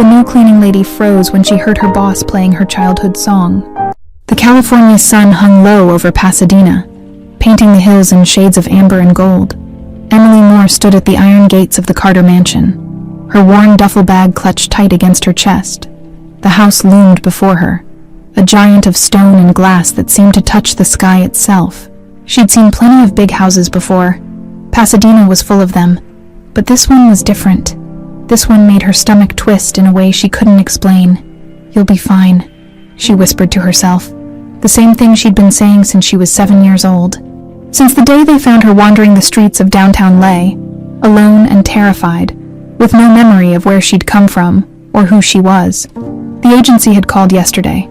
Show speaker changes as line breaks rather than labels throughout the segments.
The new cleaning lady froze when she heard her boss playing her childhood song. The California sun hung low over Pasadena, painting the hills in shades of amber and gold. Emily Moore stood at the iron gates of the Carter mansion, her worn duffel bag clutched tight against her chest. The house loomed before her, a giant of stone and glass that seemed to touch the sky itself. She'd seen plenty of big houses before. Pasadena was full of them, but this one was different. This one made her stomach twist in a way she couldn't explain. "You'll be fine," she whispered to herself, the same thing she'd been saying since she was 7 years old. Since the day they found her wandering the streets of downtown Leh, alone and terrified, with no memory of where she'd come from or who she was. The agency had called yesterday.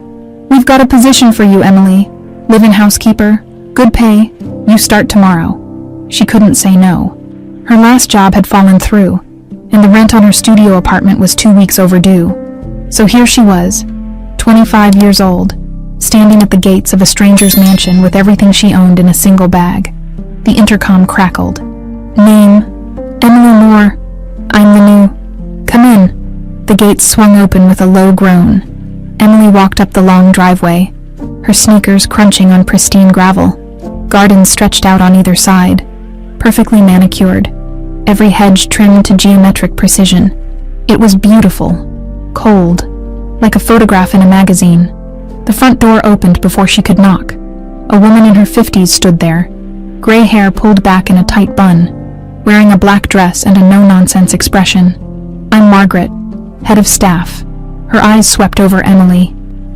"We've got a position for you, Emily. Live-in housekeeper, good pay, you start tomorrow." She couldn't say no. Her last job had fallen through, and the rent on her studio apartment was 2 weeks overdue. So here she was, 25 years old, standing at the gates of a stranger's mansion with everything she owned in a single bag. The intercom crackled. "Name, Emily Moore. I'm the new..." "Come in." The gates swung open with a low groan. Emily walked up the long driveway, her sneakers crunching on pristine gravel. Gardens stretched out on either side, perfectly manicured, every hedge trimmed to geometric precision. It was beautiful, cold, like a photograph in a magazine. The front door opened before she could knock. A woman in her 50s stood there, gray hair pulled back in a tight bun, wearing a black dress and a no-nonsense expression. "I'm Margaret, head of staff." Her eyes swept over Emily,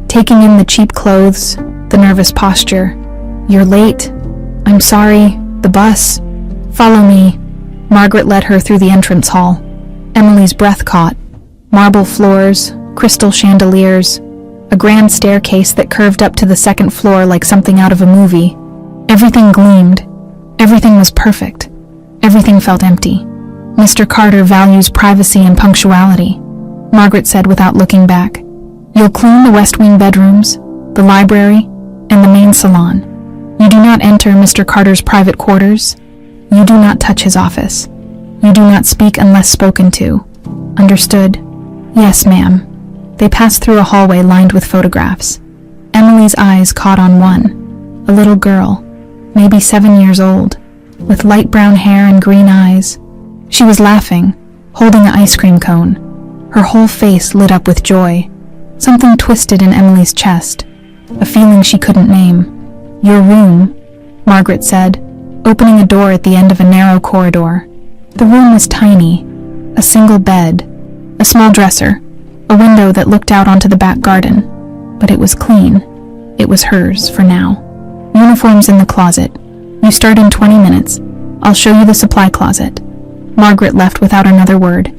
taking in the cheap clothes, the nervous posture. "You're late. I'm sorry. The bus." "Follow me." Margaret led her through the entrance hall. Emily's breath caught. Marble floors, crystal chandeliers, a grand staircase that curved up to the second floor like something out of a movie. Everything gleamed. Everything was perfect. Everything felt empty. "Mr. Carter values privacy and punctuality," Margaret said without looking back. "You'll clean the West Wing bedrooms, the library, and the main salon. You do not enter Mr. Carter's private quarters. You do not touch his office. You do not speak unless spoken to. Understood?" "Yes, ma'am." They passed through a hallway lined with photographs. Emily's eyes caught on one, a little girl, maybe 7 years old, with light brown hair and green eyes. She was laughing, holding an ice cream cone. Her whole face lit up with joy. Something twisted in Emily's chest, a feeling she couldn't name. "Your room," Margaret said, opening a door at the end of a narrow corridor. The room was tiny, a single bed, a small dresser, a window that looked out onto the back garden. But it was clean. It was hers for now. "Uniforms in the closet. You start in 20 minutes. I'll show you the supply closet." Margaret left without another word.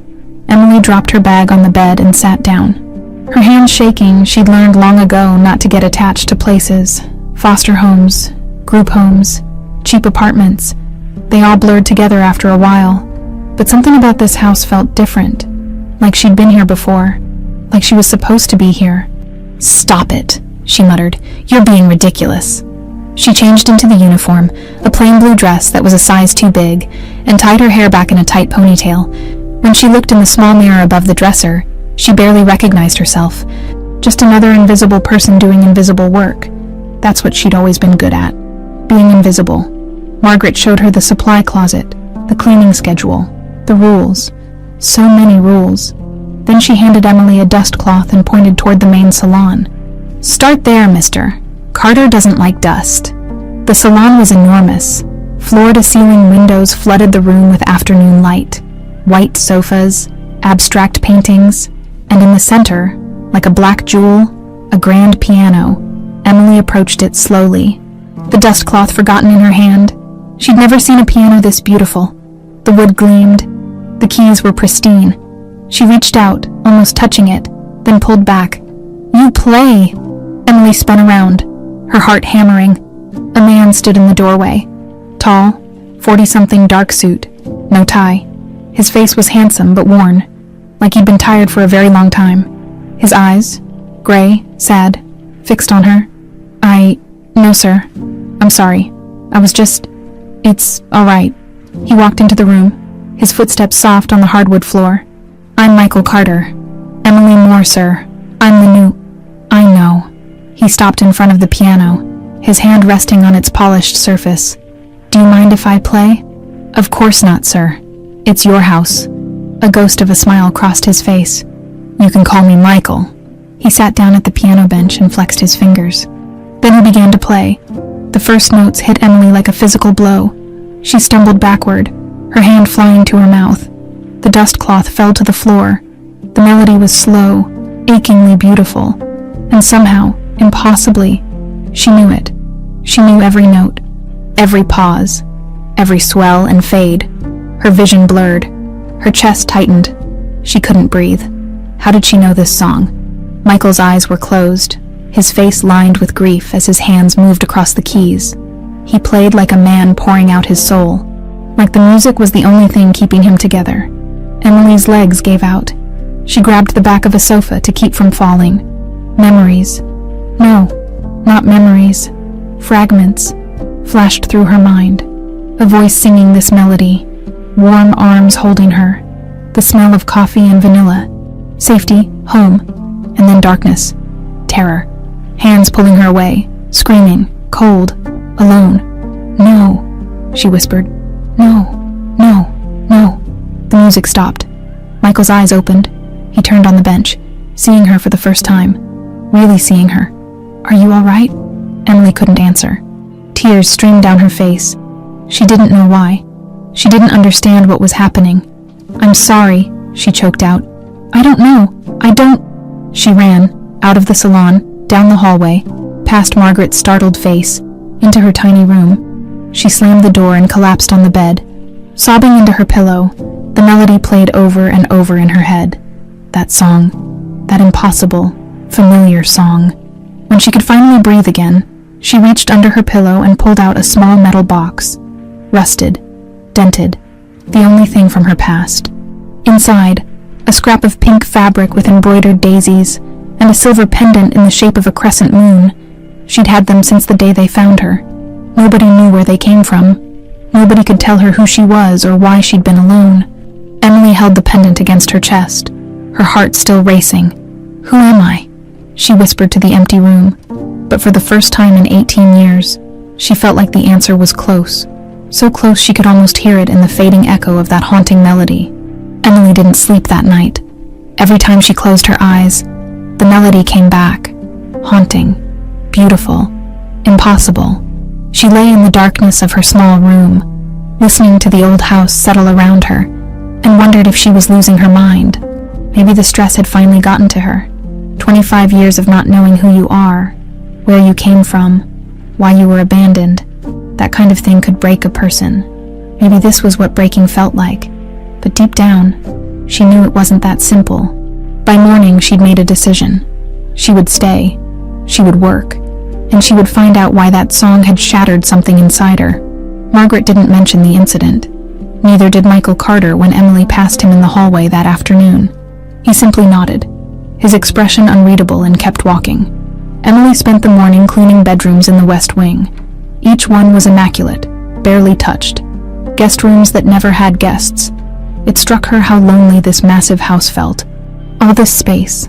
Emily dropped her bag on the bed and sat down. Her hands shaking, she'd learned long ago not to get attached to places. Foster homes, group homes, cheap apartments. They all blurred together after a while. But something about this house felt different. Like she'd been here before. Like she was supposed to be here. "Stop it," she muttered. "You're being ridiculous." She changed into the uniform, a plain blue dress that was a size too big, and tied her hair back in a tight ponytail. When she looked in the small mirror above the dresser, she barely recognized herself. Just another invisible person doing invisible work. That's what she'd always been good at. Being invisible. Margaret showed her the supply closet, the cleaning schedule, the rules. So many rules. Then she handed Emily a dust cloth and pointed toward the main salon. "Start there, mister. Carter doesn't like dust." The salon was enormous. Floor-to-ceiling windows flooded the room with afternoon light. White sofas, abstract paintings, and in the center, like a black jewel, a grand piano. Emily approached it slowly, the dust cloth forgotten in her hand. She'd never seen a piano this beautiful. The wood gleamed. The keys were pristine. She reached out, almost touching it, then pulled back. "You play!" Emily spun around, her heart hammering. A man stood in the doorway. Tall, 40-something dark suit, no tie. His face was handsome but worn, like he'd been tired for a very long time. His eyes, gray, sad, fixed on her. No, sir. I'm sorry. I was just... It's all right." He walked into the room, his footsteps soft on the hardwood floor. "I'm Michael Carter." Emily Moore, sir. I'm the new... I know. He stopped in front of the piano, his hand resting on its polished surface. Do you mind if I play? Of course not, sir. It's your house. A ghost of a smile crossed his face. You can call me Michael. He sat down at the piano bench and flexed his fingers. Then he began to play. The first notes hit Emily like a physical blow. She stumbled backward, her hand flying to her mouth. The dust cloth fell to the floor. The melody was slow, achingly beautiful, and somehow, impossibly, she knew it. She knew every note, every pause, every swell and fade. Her vision blurred. Her chest tightened. She couldn't breathe. How did she know this song? Michael's eyes were closed, his face lined with grief as his hands moved across the keys. He played like a man pouring out his soul, like the music was the only thing keeping him together. Emily's legs gave out. She grabbed the back of a sofa to keep from falling. Memories. No, not memories. Fragments flashed through her mind. A voice singing this melody. Warm arms holding her. The smell of coffee and vanilla. Safety, home, and then darkness. Terror. Hands pulling her away. Screaming. Cold. Alone. No, she whispered. No, no, no. The music stopped. Michael's eyes opened. He turned on the bench, seeing her for the first time. Really seeing her. Are you all right? Emily couldn't answer. Tears streamed down her face. She didn't know why. She didn't understand what was happening. I'm sorry, she choked out. I don't know. I don't... She ran, out of the salon, down the hallway, past Margaret's startled face, into her tiny room. She slammed the door and collapsed on the bed. Sobbing into her pillow, the melody played over and over in her head. That song. That impossible, familiar song. When she could finally breathe again, she reached under her pillow and pulled out a small metal box. Rusted. Dented. The only thing from her past. Inside, a scrap of pink fabric with embroidered daisies, and a silver pendant in the shape of a crescent moon. She'd had them since the day they found her. Nobody knew where they came from. Nobody could tell her who she was or why she'd been alone. Emily held the pendant against her chest, her heart still racing. Who am I? She whispered to the empty room. But for the first time in 18 years, she felt like the answer was close. So close she could almost hear it in the fading echo of that haunting melody. Emily didn't sleep that night. Every time she closed her eyes, the melody came back. Haunting. Beautiful. Impossible. She lay in the darkness of her small room, listening to the old house settle around her, and wondered if she was losing her mind. Maybe the stress had finally gotten to her. 25 years of not knowing who you are, where you came from, why you were abandoned. That kind of thing could break a person. Maybe this was what breaking felt like. But deep down, she knew it wasn't that simple. By morning, she'd made a decision. She would stay. She would work. And she would find out why that song had shattered something inside her. Margaret didn't mention the incident. Neither did Michael Carter when Emily passed him in the hallway that afternoon. He simply nodded, his expression unreadable, and kept walking. Emily spent the morning cleaning bedrooms in the West Wing. Each one was immaculate, barely touched. Guest rooms that never had guests. It struck her how lonely this massive house felt. All this space,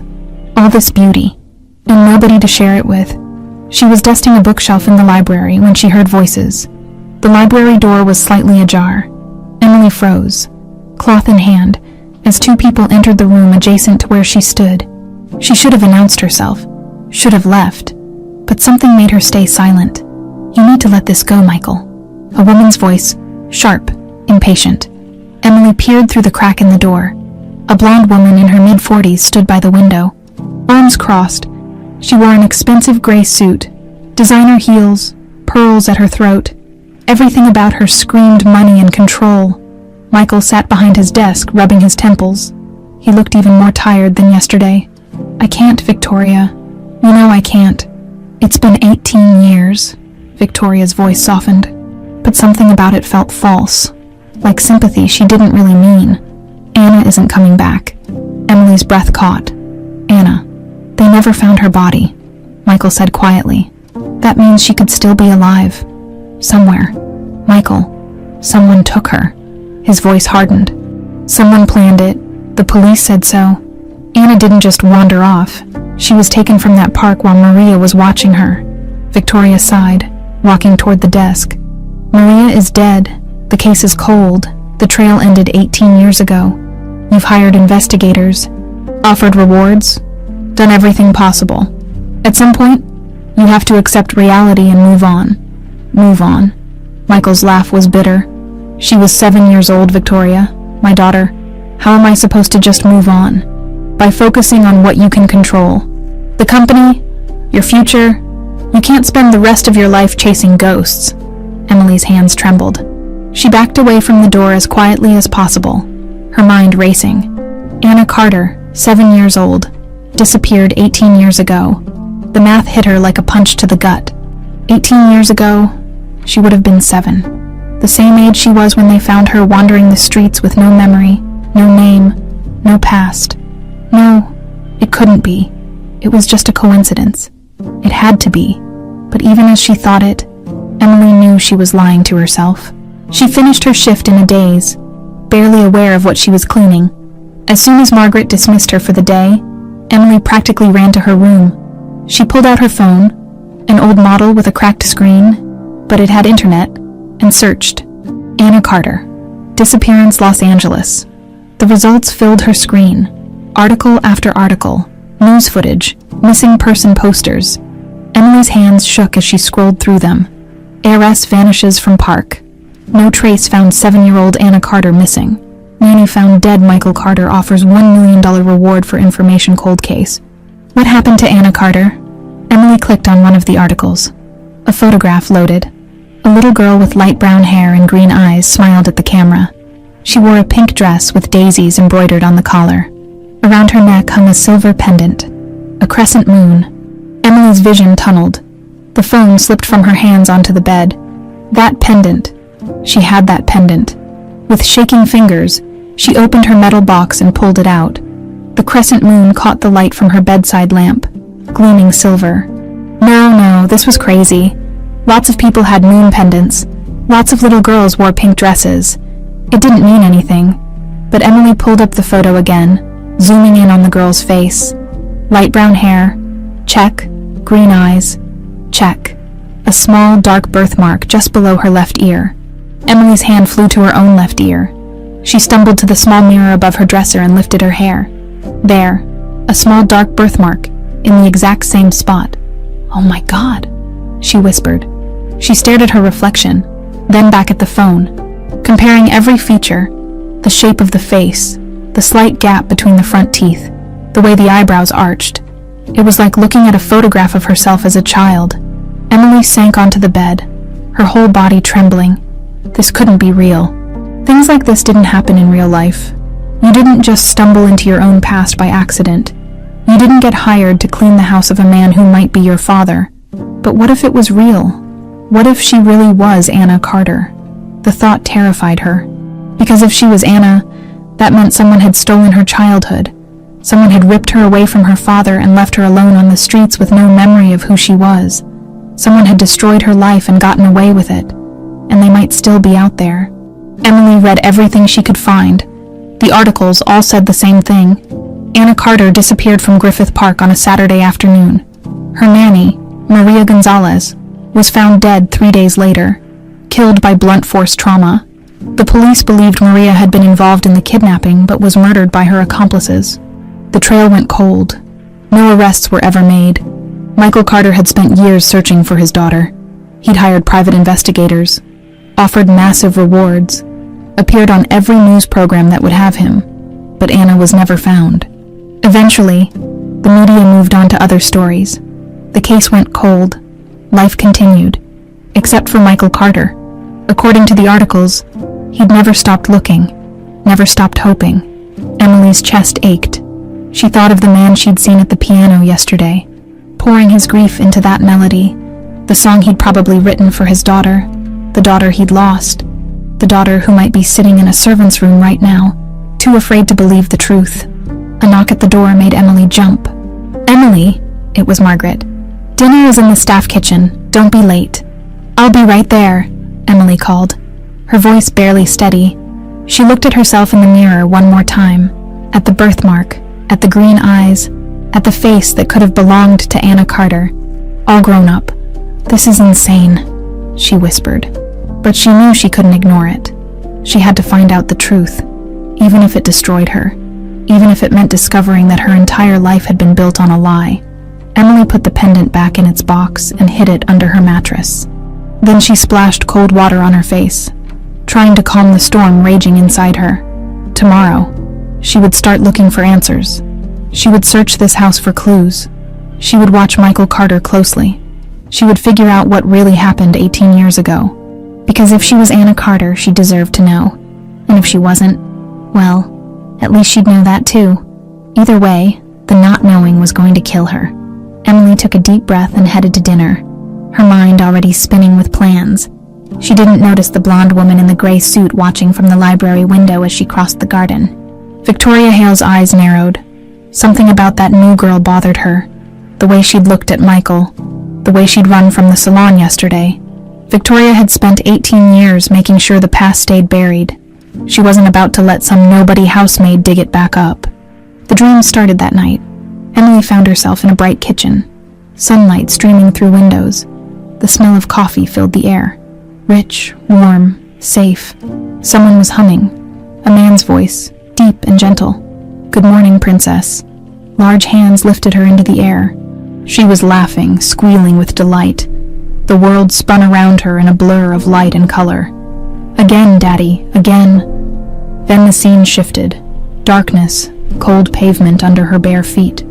all this beauty, and nobody to share it with. She was dusting a bookshelf in the library when she heard voices. The library door was slightly ajar. Emily froze, cloth in hand, as two people entered the room adjacent to where she stood. She should have announced herself, should have left, but something made her stay silent. You need to let this go, Michael. A woman's voice, sharp, impatient. Emily peered through the crack in the door. A blonde woman in her mid-40s stood by the window, arms crossed. She wore an expensive gray suit, designer heels, pearls at her throat. Everything about her screamed money and control. Michael sat behind his desk, rubbing his temples. He looked even more tired than yesterday. I can't, Victoria. You know I can't. It's been 18 years. Victoria's voice softened, but something about it felt false. Like sympathy she didn't really mean. Anna isn't coming back. Emily's breath caught. Anna. They never found her body, Michael said quietly. That means she could still be alive. Somewhere. Michael. Someone took her. His voice hardened. Someone planned it. The police said so. Anna didn't just wander off. She was taken from that park while Maria was watching her. Victoria sighed, walking toward the desk. Maria is dead. The case is cold. The trail ended 18 years ago. You've hired investigators, offered rewards, done everything possible. At some point, you have to accept reality and move on. Move on. Michael's laugh was bitter. She was 7 years old, Victoria. My daughter. How am I supposed to just move on? By focusing on what you can control. The company, your future. You can't spend the rest of your life chasing ghosts. Emily's hands trembled. She backed away from the door as quietly as possible, her mind racing. Anna Carter, 7 years old, disappeared 18 years ago. The math hit her like a punch to the gut. 18 years ago, she would have been 7. The same age she was when they found her wandering the streets with no memory, no name, no past. No, it couldn't be. It was just a coincidence. It had to be. But even as she thought it, Emily knew she was lying to herself. She finished her shift in a daze, barely aware of what she was cleaning. As soon as Margaret dismissed her for the day, Emily practically ran to her room. She pulled out her phone, an old model with a cracked screen, but it had internet, and searched. Anna Carter. Disappearance Los Angeles. The results filled her screen. Article after article. News footage. Missing person posters. Emily's hands shook as she scrolled through them. Heiress vanishes from park. No trace found 7-year-old Anna Carter missing. Nanny found dead Michael Carter offers $1 million reward for information cold case. What happened to Anna Carter? Emily clicked on one of the articles. A photograph loaded. A little girl with light brown hair and green eyes smiled at the camera. She wore a pink dress with daisies embroidered on the collar. Around her neck hung a silver pendant, a crescent moon. Emily's vision tunneled. The phone slipped from her hands onto the bed. That pendant. She had that pendant. With shaking fingers, she opened her metal box and pulled it out. The crescent moon caught the light from her bedside lamp, gleaming silver. No, this was crazy. Lots of people had moon pendants. Lots of little girls wore pink dresses. It didn't mean anything. But Emily pulled up the photo again, zooming in on the girl's face. Light brown hair, check. Green eyes, check. A small, dark birthmark just below her left ear. Emily's hand flew to her own left ear. She stumbled to the small mirror above her dresser and lifted her hair. There, a small dark birthmark, in the exact same spot. Oh my God, she whispered. She stared at her reflection, then back at the phone, comparing every feature, the shape of the face, the slight gap between the front teeth, the way the eyebrows arched. It was like looking at a photograph of herself as a child. Emily sank onto the bed, her whole body trembling. This couldn't be real. Things like this didn't happen in real life. You didn't just stumble into your own past by accident. You didn't get hired to clean the house of a man who might be your father. But what if it was real? What if she really was Anna Carter? The thought terrified her. Because if she was Anna, that meant someone had stolen her childhood. Someone had ripped her away from her father and left her alone on the streets with no memory of who she was. Someone had destroyed her life and gotten away with it. And they might still be out there. Emily read everything she could find. The articles all said the same thing. Anna Carter disappeared from Griffith Park on a Saturday afternoon. Her nanny, Maria Gonzalez, was found dead 3 days later, killed by blunt force trauma. The police believed Maria had been involved in the kidnapping but was murdered by her accomplices. The trail went cold. No arrests were ever made. Michael Carter had spent years searching for his daughter. He'd hired private investigators, offered massive rewards, appeared on every news program that would have him, but Anna was never found. Eventually, the media moved on to other stories. The case went cold. Life continued, except for Michael Carter. According to the articles, he'd never stopped looking, never stopped hoping. Emily's chest ached. She thought of the man she'd seen at the piano yesterday, pouring his grief into that melody, the song he'd probably written for his daughter, the daughter he'd lost, the daughter who might be sitting in a servant's room right now, too afraid to believe the truth. A knock at the door made Emily jump. "Emily," it was Margaret. "Dinner is in the staff kitchen. Don't be late." "I'll be right there," Emily called, her voice barely steady. She looked at herself in the mirror one more time, at the birthmark, at the green eyes, at the face that could have belonged to Anna Carter, all grown up. "This is insane," she whispered, but she knew she couldn't ignore it. She had to find out the truth, even if it destroyed her, even if it meant discovering that her entire life had been built on a lie. Emily put the pendant back in its box and hid it under her mattress. Then she splashed cold water on her face, trying to calm the storm raging inside her. Tomorrow, she would start looking for answers. She would search this house for clues. She would watch Michael Carter closely. She would figure out what really happened 18 years ago. Because if she was Anna Carter, she deserved to know. And if she wasn't, well, at least she'd know that too. Either way, the not knowing was going to kill her. Emily took a deep breath and headed to dinner, her mind already spinning with plans. She didn't notice the blonde woman in the gray suit watching from the library window as she crossed the garden. Victoria Hale's eyes narrowed. Something about that new girl bothered her. The way she'd looked at Michael, the way she'd run from the salon yesterday. Victoria had spent 18 years making sure the past stayed buried. She wasn't about to let some nobody housemaid dig it back up. The dream started that night. Emily found herself in a bright kitchen, sunlight streaming through windows. The smell of coffee filled the air. Rich, warm, safe. Someone was humming. A man's voice, deep and gentle. "Good morning, princess." Large hands lifted her into the air. She was laughing, squealing with delight. The world spun around her in a blur of light and color. "Again, Daddy, again." Then the scene shifted. Darkness, cold pavement under her bare feet.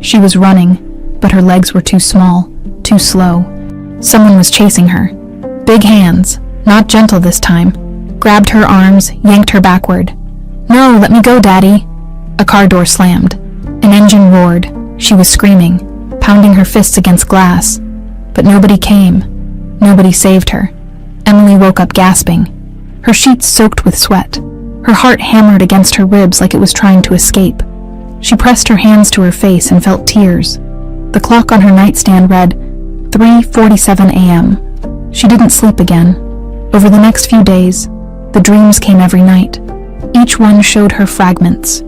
She was running, but her legs were too small, too slow. Someone was chasing her. Big hands, not gentle this time, grabbed her arms, yanked her backward. "No, let me go, Daddy." A car door slammed. An engine roared. She was screaming, pounding her fists against glass. But nobody came. Nobody saved her. Emily woke up gasping, her sheets soaked with sweat. Her heart hammered against her ribs like it was trying to escape. She pressed her hands to her face and felt tears. The clock on her nightstand read 3:47 a.m. She didn't sleep again. Over the next few days, the dreams came every night. Each one showed her fragments,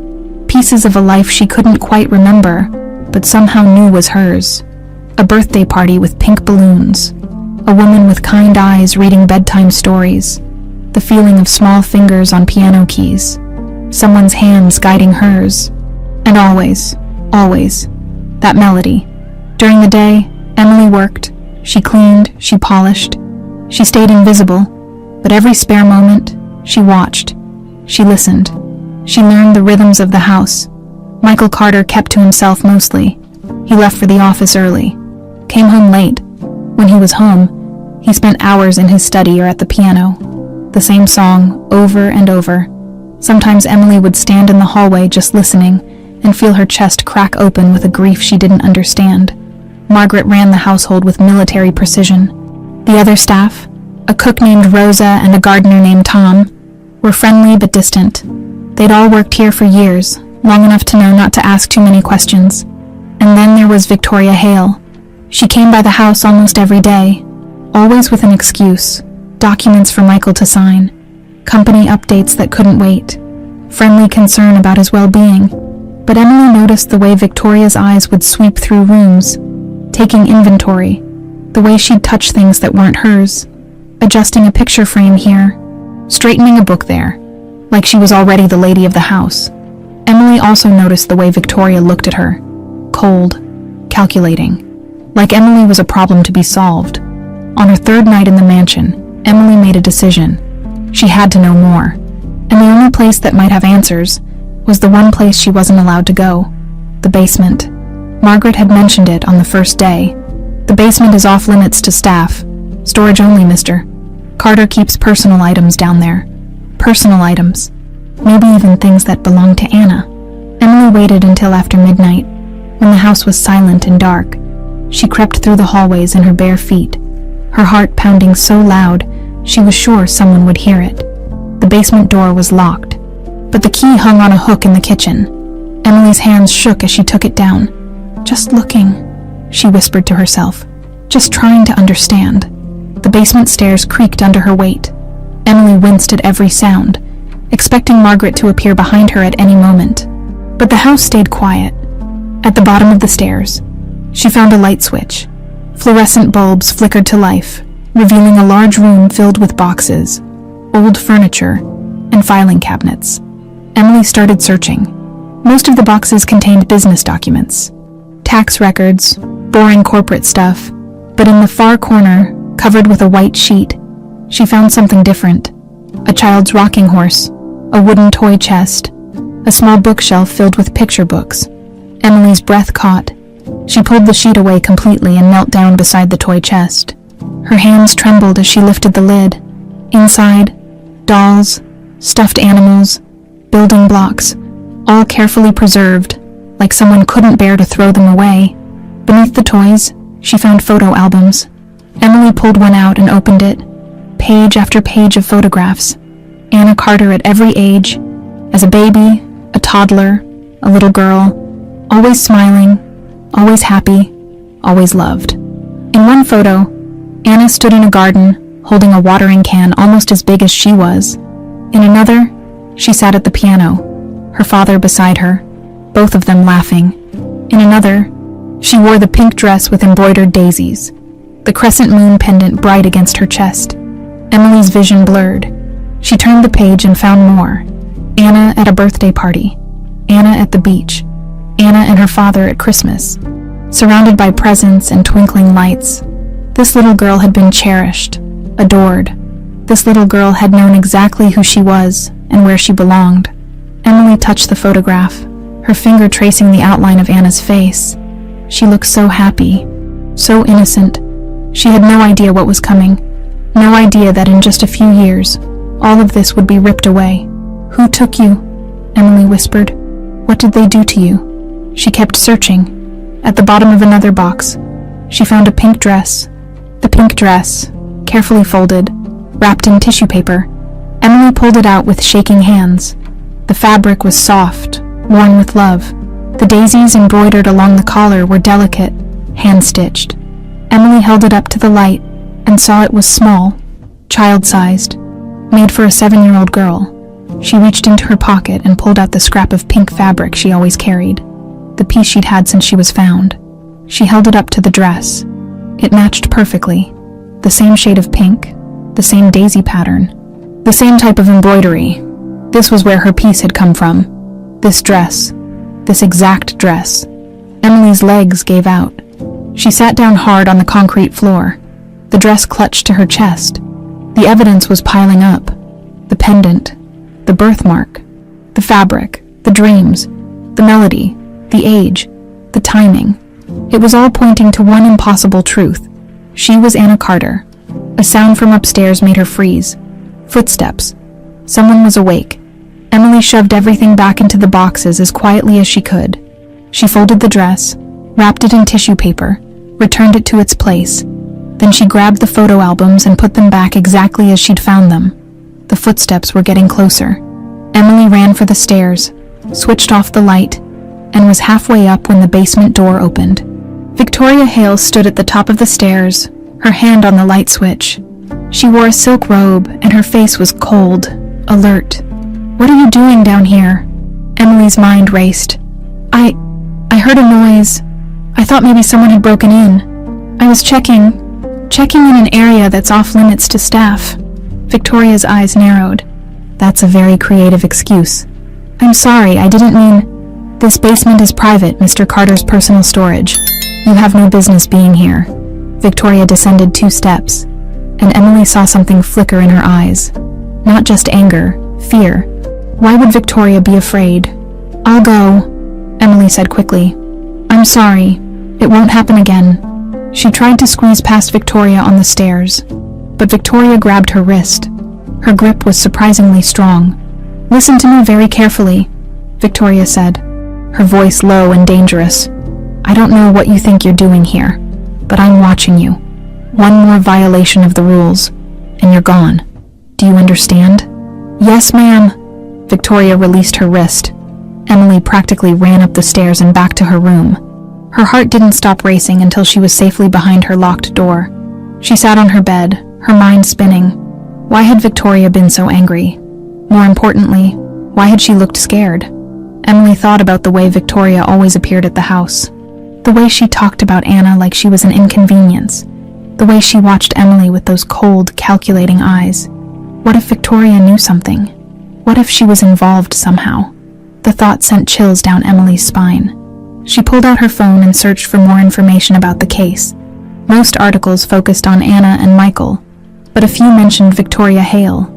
pieces of a life she couldn't quite remember, but somehow knew was hers. A birthday party with pink balloons, a woman with kind eyes reading bedtime stories, the feeling of small fingers on piano keys, someone's hands guiding hers, and always, that melody. During the day, Emily worked. She cleaned, she polished, she stayed invisible, but every spare moment, she watched, she listened. She learned the rhythms of the house. Michael Carter kept to himself mostly. He left for the office early, came home late. When he was home, he spent hours in his study or at the piano. The same song, over and over. Sometimes Emily would stand in the hallway just listening and feel her chest crack open with a grief she didn't understand. Margaret ran the household with military precision. The other staff, a cook named Rosa and a gardener named Tom, were friendly but distant. They'd all worked here for years, long enough to know not to ask too many questions. And then there was Victoria Hale. She came by the house almost every day, always with an excuse, documents for Michael to sign, company updates that couldn't wait, friendly concern about his well-being. But Emily noticed the way Victoria's eyes would sweep through rooms, taking inventory, the way she'd touch things that weren't hers, adjusting a picture frame here, straightening a book there, like she was already the lady of the house. Emily also noticed the way Victoria looked at her, cold, calculating, like Emily was a problem to be solved. On her third night in the mansion, Emily made a decision. She had to know more, and the only place that might have answers was the one place she wasn't allowed to go, the basement. Margaret had mentioned it on the first day. "The basement is off limits to staff. Storage only, mister. Carter keeps personal items down there." Personal items. Maybe even things that belonged to Anna. Emily waited until after midnight, when the house was silent and dark. She crept through the hallways in her bare feet, her heart pounding so loud she was sure someone would hear it. The basement door was locked, but the key hung on a hook in the kitchen. Emily's hands shook as she took it down. "Just looking," she whispered to herself, "just trying to understand." The basement stairs creaked under her weight. Emily winced at every sound, expecting Margaret to appear behind her at any moment. But the house stayed quiet. At the bottom of the stairs, she found a light switch. Fluorescent bulbs flickered to life, revealing a large room filled with boxes, old furniture, and filing cabinets. Emily started searching. Most of the boxes contained business documents, tax records, boring corporate stuff, but in the far corner, covered with a white sheet, she found something different. A child's rocking horse, a wooden toy chest, a small bookshelf filled with picture books. Emily's breath caught. She pulled the sheet away completely and knelt down beside the toy chest. Her hands trembled as she lifted the lid. Inside, dolls, stuffed animals, building blocks, all carefully preserved, like someone couldn't bear to throw them away. Beneath the toys, she found photo albums. Emily pulled one out and opened it. Page after page of photographs. Anna Carter at every age, as a baby, a toddler, a little girl, always smiling, always happy, always loved. In one photo, Anna stood in a garden, holding a watering can almost as big as she was. In another, she sat at the piano, her father beside her, both of them laughing. In another, she wore the pink dress with embroidered daisies, the crescent moon pendant bright against her chest. Emily's vision blurred. She turned the page and found more. Anna at a birthday party, Anna at the beach, Anna and her father at Christmas, surrounded by presents and twinkling lights. This little girl had been cherished, adored. This little girl had known exactly who she was and where she belonged. Emily touched the photograph, her finger tracing the outline of Anna's face. She looked so happy, so innocent. She had no idea what was coming, no idea that in just a few years, all of this would be ripped away. "Who took you?" Emily whispered. "What did they do to you?" She kept searching. At the bottom of another box, she found a pink dress. The pink dress, carefully folded, wrapped in tissue paper. Emily pulled it out with shaking hands. The fabric was soft, worn with love. The daisies embroidered along the collar were delicate, hand-stitched. Emily held it up to the light and saw it was small, child-sized, made for a 7-year-old girl. She reached into her pocket and pulled out the scrap of pink fabric she always carried, the piece she'd had since she was found. She held it up to the dress. It matched perfectly. The same shade of pink, the same daisy pattern, the same type of embroidery. This was where her piece had come from. This dress, this exact dress. Emily's legs gave out. She sat down hard on the concrete floor. The dress clutched to her chest. The evidence was piling up. The pendant, the birthmark, the fabric, the dreams, the melody, the age, the timing. It was all pointing to one impossible truth. She was Anna Carter. A sound from upstairs made her freeze. Footsteps. Someone was awake. Emily shoved everything back into the boxes as quietly as she could. She folded the dress, wrapped it in tissue paper, returned it to its place. Then she grabbed the photo albums and put them back exactly as she'd found them. The footsteps were getting closer. Emily ran for the stairs, switched off the light, and was halfway up when the basement door opened. Victoria Hale stood at the top of the stairs, her hand on the light switch. She wore a silk robe and her face was cold, alert. "What are you doing down here?" Emily's mind raced. I heard a noise. I thought maybe someone had broken in. I was checking in an area that's off limits to staff." Victoria's eyes narrowed. "That's a very creative excuse." "I'm sorry, I didn't mean..." "This basement is private, Mr. Carter's personal storage. You have no business being here." Victoria descended 2 steps, and Emily saw something flicker in her eyes. Not just anger, fear. Why would Victoria be afraid? "I'll go," Emily said quickly. "I'm sorry. It won't happen again." She tried to squeeze past Victoria on the stairs, but Victoria grabbed her wrist. Her grip was surprisingly strong. "Listen to me very carefully," Victoria said, her voice low and dangerous. "I don't know what you think you're doing here, but I'm watching you. One more violation of the rules, and you're gone. Do you understand?" "Yes, ma'am." Victoria released her wrist. Emily practically ran up the stairs and back to her room. Her heart didn't stop racing until she was safely behind her locked door. She sat on her bed, her mind spinning. Why had Victoria been so angry? More importantly, why had she looked scared? Emily thought about the way Victoria always appeared at the house. The way she talked about Anna like she was an inconvenience. The way she watched Emily with those cold, calculating eyes. What if Victoria knew something? What if she was involved somehow? The thought sent chills down Emily's spine. She pulled out her phone and searched for more information about the case. Most articles focused on Anna and Michael, but a few mentioned Victoria Hale.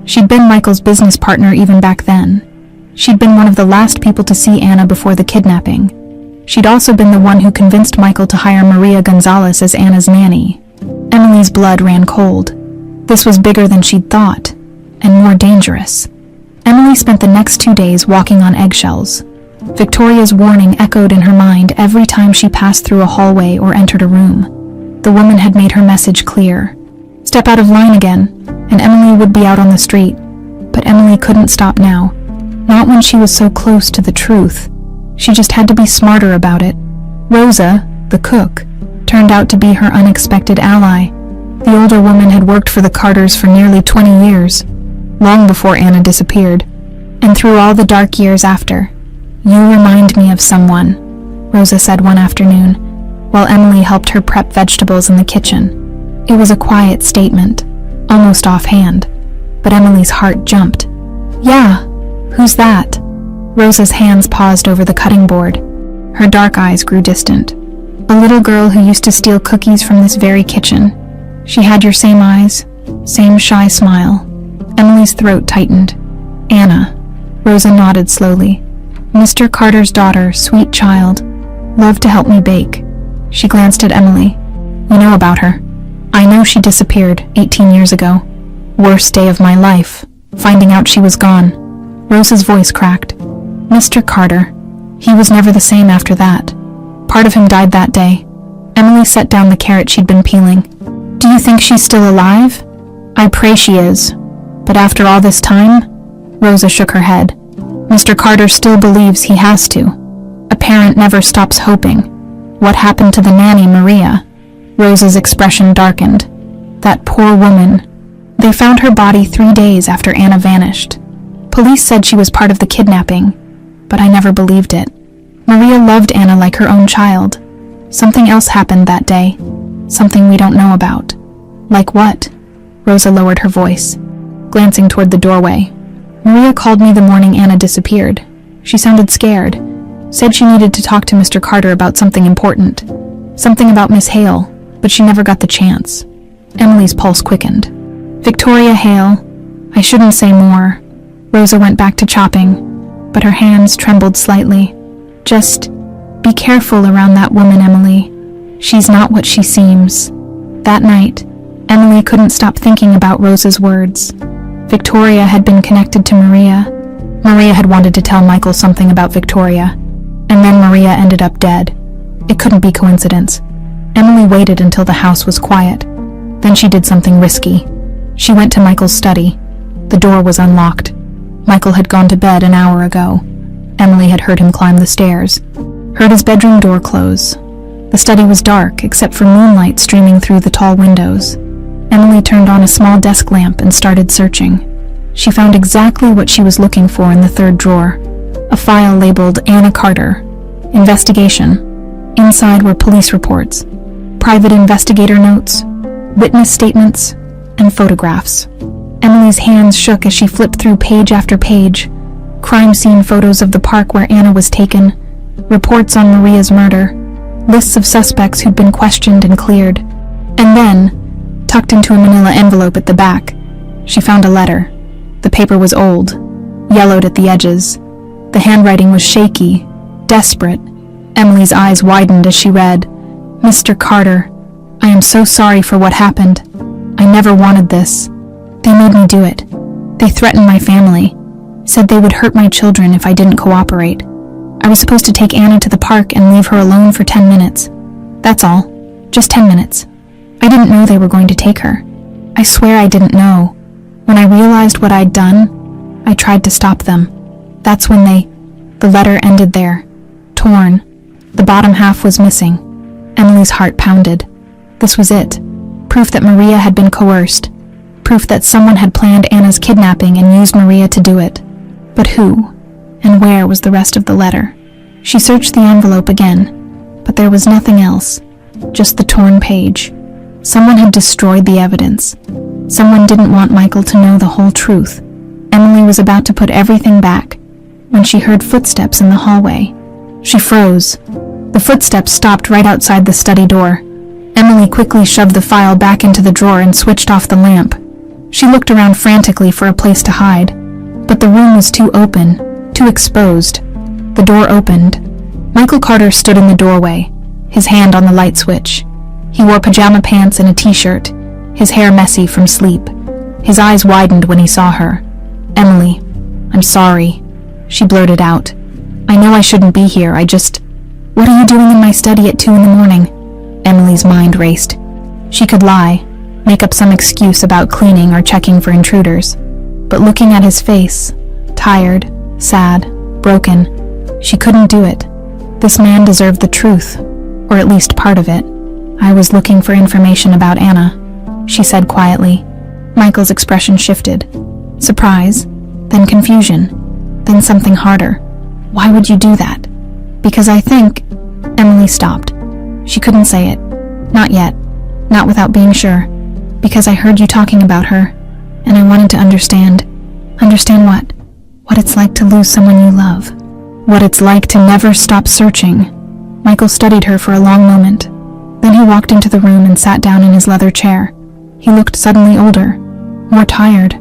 She'd been Michael's business partner even back then. She'd been one of the last people to see Anna before the kidnapping. She'd also been the one who convinced Michael to hire Maria Gonzalez as Anna's nanny. Emily's blood ran cold. This was bigger than she'd thought, and more dangerous. Emily spent the next 2 days walking on eggshells. Victoria's warning echoed in her mind every time she passed through a hallway or entered a room. The woman had made her message clear. Step out of line again, and Emily would be out on the street. But Emily couldn't stop now. Not when she was so close to the truth. She just had to be smarter about it. Rosa, the cook, turned out to be her unexpected ally. The older woman had worked for the Carters for nearly 20 years, long before Anna disappeared, and through all the dark years after. "You remind me of someone," Rosa said one afternoon, while Emily helped her prep vegetables in the kitchen. It was a quiet statement, almost offhand, but Emily's heart jumped. "Yeah, who's that?" Rosa's hands paused over the cutting board. Her dark eyes grew distant. "A little girl who used to steal cookies from this very kitchen. She had your same eyes, same shy smile." Emily's throat tightened. "Anna." Rosa nodded slowly. "Mr. Carter's daughter, sweet child. Loved to help me bake." She glanced at Emily. "You know about her." "I know she disappeared 18 years ago. Worst day of my life, finding out she was gone." Rosa's voice cracked. "Mr. Carter. He was never the same after that. Part of him died that day." Emily set down the carrot she'd been peeling. "Do you think she's still alive?" "I pray she is. But after all this time?" Rosa shook her head. "Mr. Carter still believes he has to. A parent never stops hoping. What happened to the nanny, Maria?" Rosa's expression darkened. "That poor woman. They found her body 3 days after Anna vanished. Police said she was part of the kidnapping, but I never believed it. Maria loved Anna like her own child. Something else happened that day. Something we don't know about." "Like what?" Rosa lowered her voice, glancing toward the doorway. "Maria called me the morning Anna disappeared. She sounded scared. Said she needed to talk to Mr. Carter about something important. Something about Miss Hale, but she never got the chance." Emily's pulse quickened. "Victoria Hale. I shouldn't say more." Rosa went back to chopping, but her hands trembled slightly. "Just be careful around that woman, Emily. She's not what she seems." That night, Emily couldn't stop thinking about Rosa's words. Victoria had been connected to Maria. Maria had wanted to tell Michael something about Victoria, and then Maria ended up dead. It couldn't be coincidence. Emily waited until the house was quiet. Then she did something risky. She went to Michael's study. The door was unlocked. Michael had gone to bed an hour ago. Emily had heard him climb the stairs, heard his bedroom door close. The study was dark, except for moonlight streaming through the tall windows. Emily turned on a small desk lamp and started searching. She found exactly what she was looking for in the third drawer, a file labeled Anna Carter, Investigation. Inside were police reports, private investigator notes, witness statements, and photographs. Emily's hands shook as she flipped through page after page. Crime scene photos of the park where Anna was taken, reports on Maria's murder, lists of suspects who'd been questioned and cleared. And then, tucked into a manila envelope at the back, she found a letter. The paper was old, yellowed at the edges. The handwriting was shaky, desperate. Emily's eyes widened as she read, "Mr. Carter, I am so sorry for what happened. I never wanted this. They made me do it. They threatened my family, said they would hurt my children if I didn't cooperate. I was supposed to take Anna to the park and leave her alone for 10 minutes. That's all. Just 10 minutes. I didn't know they were going to take her. I swear I didn't know. When I realized what I'd done, I tried to stop them. That's when The letter ended there, torn. The bottom half was missing. Emily's heart pounded. This was it. Proof that Maria had been coerced. Proof that someone had planned Anna's kidnapping and used Maria to do it. But who? And where was the rest of the letter? She searched the envelope again, but there was nothing else, just the torn page. Someone had destroyed the evidence. Someone didn't want Michael to know the whole truth. Emily was about to put everything back when she heard footsteps in the hallway. She froze. The footsteps stopped right outside the study door. Emily quickly shoved the file back into the drawer and switched off the lamp. She looked around frantically for a place to hide, but the room was too open, too exposed. The door opened. Michael Carter stood in the doorway, his hand on the light switch. He wore pajama pants and a t-shirt, his hair messy from sleep. His eyes widened when he saw her. "Emily, I'm sorry," she blurted out. "I know I shouldn't be here, What are you doing in my study at 2 a.m? Emily's mind raced. She could lie, make up some excuse about cleaning or checking for intruders. But looking at his face, tired, sad, broken, she couldn't do it. This man deserved the truth, or at least part of it. "I was looking for information about Anna," she said quietly. Michael's expression shifted. Surprise, then confusion, then something harder. "Why would you do that?" "Because I think..." Emily stopped. She couldn't say it. Not yet. Not without being sure. "Because I heard you talking about her, and I wanted to understand." "Understand what?" "What it's like to lose someone you love. What it's like to never stop searching." Michael studied her for a long moment. Then he walked into the room and sat down in his leather chair. He looked suddenly older, more tired.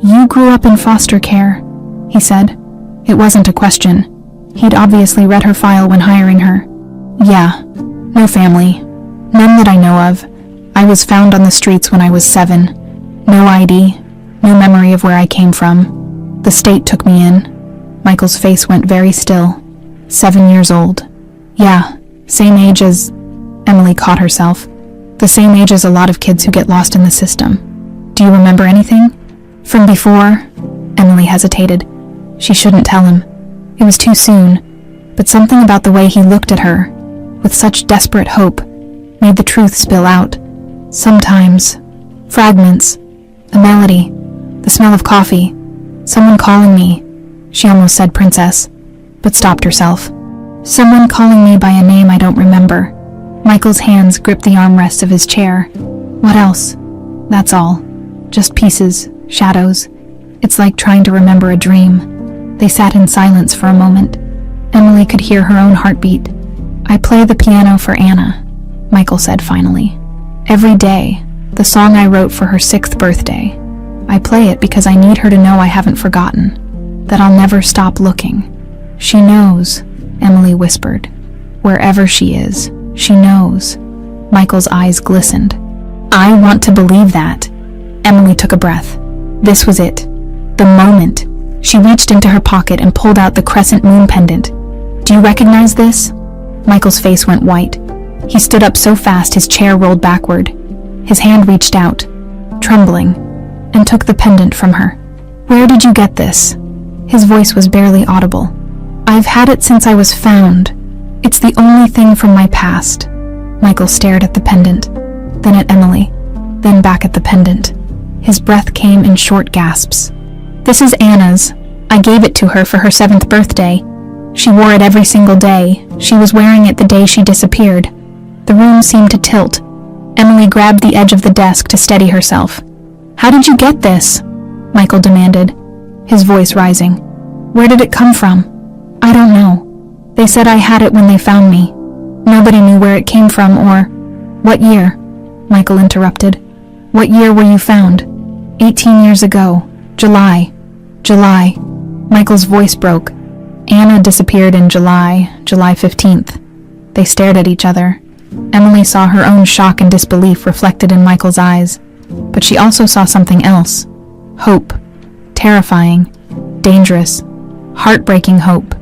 "You grew up in foster care," he said. It wasn't a question. He'd obviously read her file when hiring her. "Yeah, no family. None that I know of. I was found on the streets when I was 7. No ID, no memory of where I came from. The state took me in." Michael's face went very still. 7 years old. "Yeah, same age as..." Emily caught herself. "The same age as a lot of kids who get lost in the system. Do you remember anything?" "From before?" Emily hesitated. She shouldn't tell him. It was too soon, but something about the way he looked at her, with such desperate hope, made the truth spill out. "Sometimes. Fragments. A melody. The smell of coffee. Someone calling me." She almost said princess, but stopped herself. "Someone calling me by a name I don't remember." Michael's hands gripped the armrest of his chair. "What else?" "That's all. Just pieces, shadows. It's like trying to remember a dream." They sat in silence for a moment. Emily could hear her own heartbeat. "I play the piano for Anna," Michael said finally. "Every day, the song I wrote for her 6th birthday. I play it because I need her to know I haven't forgotten, that I'll never stop looking. She knows," Emily whispered. "Wherever she is, she knows." Michael's eyes glistened. "I want to believe that." Emily took a breath. This was it. The moment. She reached into her pocket and pulled out the crescent moon pendant. "Do you recognize this?" Michael's face went white. He stood up so fast his chair rolled backward. His hand reached out, trembling, and took the pendant from her. "Where did you get this?" His voice was barely audible. "I've had it since I was found. It's the only thing from my past." Michael stared at the pendant, then at Emily, then back at the pendant. His breath came in short gasps. "This is Anna's. I gave it to her for her 7th birthday. She wore it every single day. She was wearing it the day she disappeared." The room seemed to tilt. Emily grabbed the edge of the desk to steady herself. "How did you get this?" Michael demanded, his voice rising. "Where did it come from?" "I don't know. They said I had it when they found me. Nobody knew where it came from or..." "What year?" Michael interrupted. "What year were you found?" 18 years ago. July. Michael's voice broke. Anna disappeared in July 15th. They stared at each other. Emily saw her own shock and disbelief reflected in Michael's eyes, but she also saw something else. Hope. Terrifying. Dangerous. Heartbreaking hope.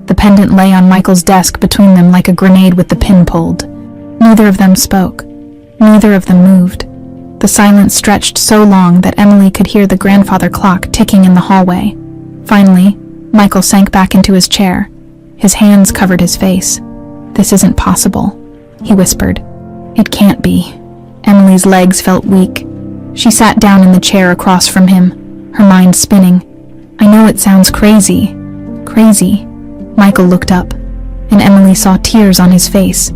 The pendant lay on Michael's desk between them like a grenade with the pin pulled. Neither of them spoke. Neither of them moved. The silence stretched so long that Emily could hear the grandfather clock ticking in the hallway. Finally, Michael sank back into his chair. His hands covered his face. "This isn't possible," he whispered. "It can't be." Emily's legs felt weak. She sat down in the chair across from him, her mind spinning. "I know it sounds crazy," Crazy. Michael looked up, and Emily saw tears on his face.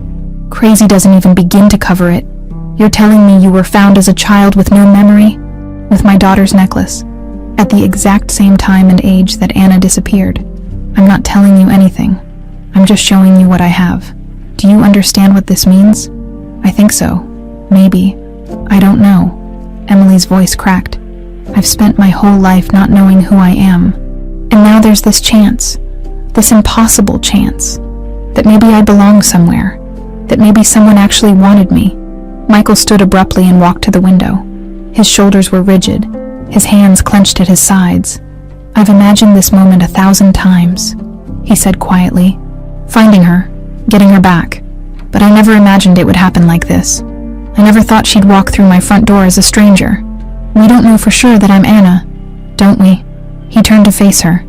Crazy doesn't even begin to cover it. You're telling me you were found as a child with no memory, with my daughter's necklace, at the exact same time and age that Anna disappeared. I'm not telling you anything. I'm just showing you what I have. Do you understand what this means? I think so. Maybe. I don't know. Emily's voice cracked. I've spent my whole life not knowing who I am. And now there's this chance, this impossible chance, that maybe I belong somewhere, that maybe someone actually wanted me. Michael stood abruptly and walked to the window. His shoulders were rigid, his hands clenched at his sides. I've imagined this moment 1,000 times, he said quietly. Finding her, getting her back. But I never imagined it would happen like this. I never thought she'd walk through my front door as a stranger. We don't know for sure that I'm Anna, don't we? He turned to face her.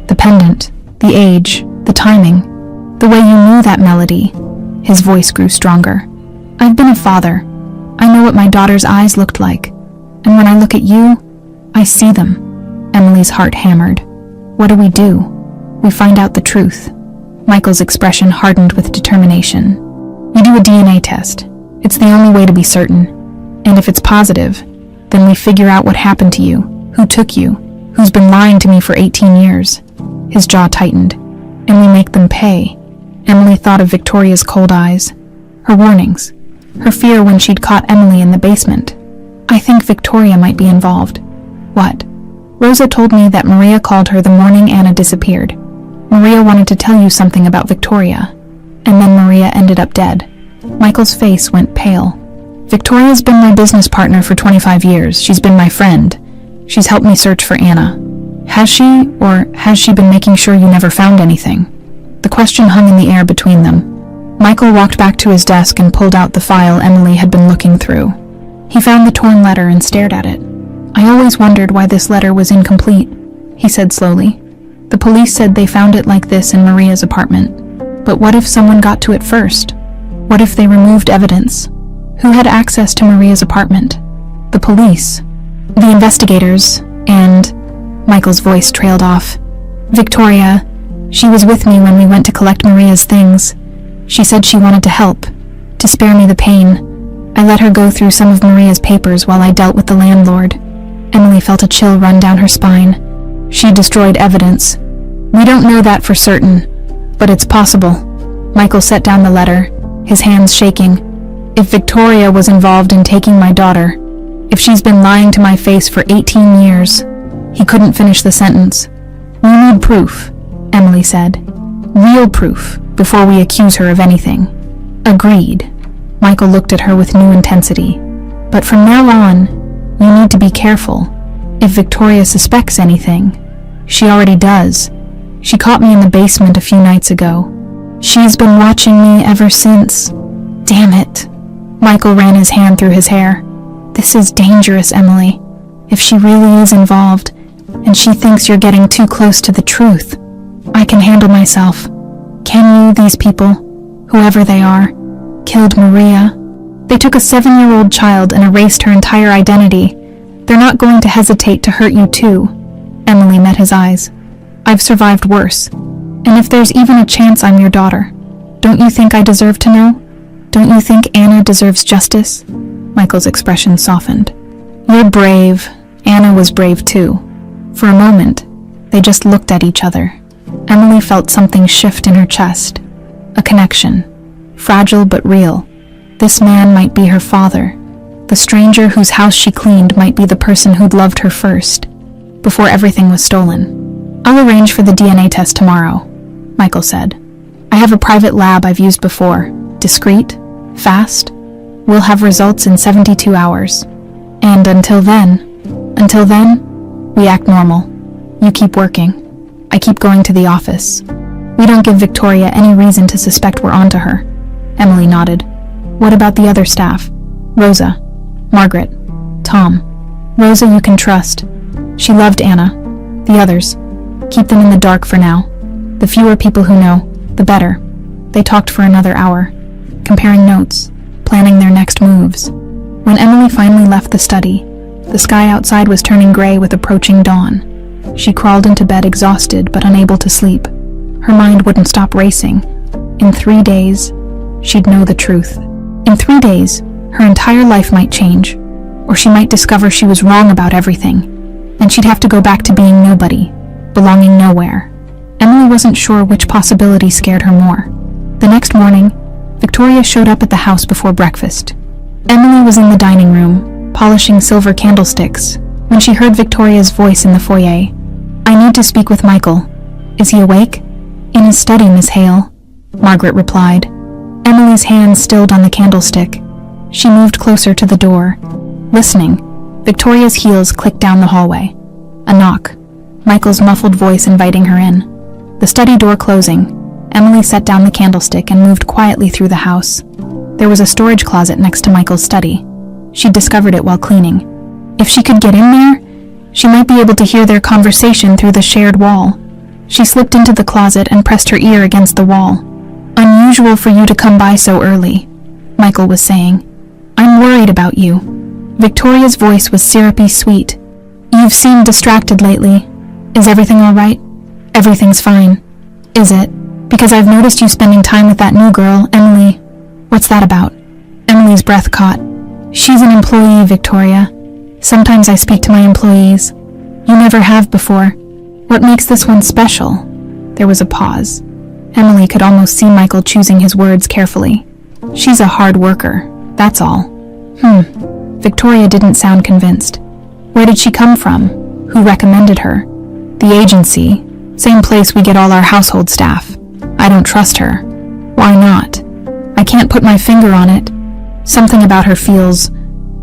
The pendant, the age, the timing, the way you knew that melody. His voice grew stronger. I've been a father. I know what my daughter's eyes looked like. And when I look at you, I see them. Emily's heart hammered. What do? We find out the truth. Michael's expression hardened with determination. You do a DNA test. It's the only way to be certain. And if it's positive, then we figure out what happened to you, who took you, who's been lying to me for 18 years. His jaw tightened. And we make them pay. Emily thought of Victoria's cold eyes, her warnings, her fear when she'd caught Emily in the basement. I think Victoria might be involved. What? Rosa told me that Maria called her the morning Anna disappeared. Maria wanted to tell you something about Victoria, and then Maria ended up dead. Michael's face went pale. Victoria's been my business partner for 25 years. She's been my friend. She's helped me search for Anna. Has she, or has she been making sure you never found anything? The question hung in the air between them. Michael walked back to his desk and pulled out the file Emily had been looking through. He found the torn letter and stared at it. I always wondered why this letter was incomplete, he said slowly. The police said they found it like this in Maria's apartment. But what if someone got to it first? What if they removed evidence? Who had access to Maria's apartment? The police. The investigators. And... Michael's voice trailed off. Victoria. She was with me when we went to collect Maria's things. She said she wanted to help, to spare me the pain. I let her go through some of Maria's papers while I dealt with the landlord. Emily felt a chill run down her spine. She destroyed evidence. We don't know that for certain, but it's possible. Michael set down the letter, his hands shaking. If Victoria was involved in taking my daughter, if she's been lying to my face for 18 years... He couldn't finish the sentence. We need proof, Emily said. Real proof, before we accuse her of anything. Agreed. Michael looked at her with new intensity. But from now on, you need to be careful. If Victoria suspects anything, she already does. She caught me in the basement a few nights ago. She's been watching me ever since. Damn it. Michael ran his hand through his hair. This is dangerous, Emily. If she really is involved, and she thinks you're getting too close to the truth, I can handle myself. Can you, these people, whoever they are, killed Maria? They took a 7-year-old child and erased her entire identity. They're not going to hesitate to hurt you too. Emily met his eyes. I've survived worse. And if there's even a chance I'm your daughter, don't you think I deserve to know? Don't you think Anna deserves justice? Michael's expression softened. You're brave. Anna was brave too. For a moment, they just looked at each other. Emily felt something shift in her chest. A connection. Fragile but real. This man might be her father. The stranger whose house she cleaned might be the person who'd loved her first, before everything was stolen. I'll arrange for the DNA test tomorrow, Michael said. I have a private lab I've used before. Discreet, fast. We'll have results in 72 hours. And until then, we act normal. You keep working. I keep going to the office. We don't give Victoria any reason to suspect we're onto her. Emily nodded. What about the other staff? Rosa, Margaret, Tom. Rosa you can trust. She loved Anna. The others, keep them in the dark for now. The fewer people who know, the better. They talked for another hour, comparing notes, planning their next moves. When Emily finally left the study, the sky outside was turning gray with approaching dawn. She crawled into bed exhausted but unable to sleep. Her mind wouldn't stop racing. In 3 days, she'd know the truth. In 3 days, her entire life might change, or she might discover she was wrong about everything, and she'd have to go back to being nobody, belonging nowhere. Emily wasn't sure which possibility scared her more. The next morning, Victoria showed up at the house before breakfast. Emily was in the dining room, polishing silver candlesticks, when she heard Victoria's voice in the foyer. "I need to speak with Michael. Is he awake?" "In his study, Miss Hale," Margaret replied. Emily's hands stilled on the candlestick. She moved closer to the door. Listening, Victoria's heels clicked down the hallway. A knock. Michael's muffled voice inviting her in. The study door closing, Emily set down the candlestick and moved quietly through the house. There was a storage closet next to Michael's study. She'd discovered it while cleaning. If she could get in there, she might be able to hear their conversation through the shared wall. She slipped into the closet and pressed her ear against the wall. "Unusual for you to come by so early," Michael was saying. "I'm worried about you." Victoria's voice was syrupy sweet. "You've seemed distracted lately. Is everything all right?" "Everything's fine." "Is it? Because I've noticed you spending time with that new girl, Emily." "What's that about?" Emily's breath caught. "She's an employee, Victoria. Sometimes I speak to my employees. You never have before. What makes this one special?" There was a pause. Emily could almost see Michael choosing his words carefully. "She's a hard worker, that's all." Victoria didn't sound convinced. "Where did she come from? Who recommended her?" "The agency. Same place we get all our household staff." "I don't trust her." "Why not?" "I can't put my finger on it. Something about her feels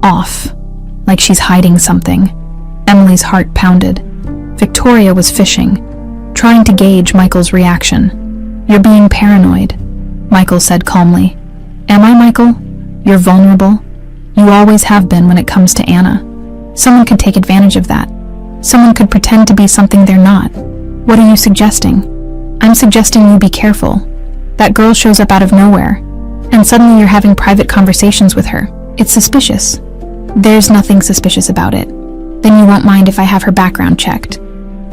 off, like she's hiding something." Emily's heart pounded. Victoria was fishing, trying to gauge Michael's reaction. "You're being paranoid," Michael said calmly. "Am I, Michael? You're vulnerable. You always have been when it comes to Anna. Someone could take advantage of that. Someone could pretend to be something they're not. What are you suggesting?" "I'm suggesting you be careful. That girl shows up out of nowhere, and suddenly you're having private conversations with her. It's suspicious." "There's nothing suspicious about it." "Then you won't mind if I have her background checked?"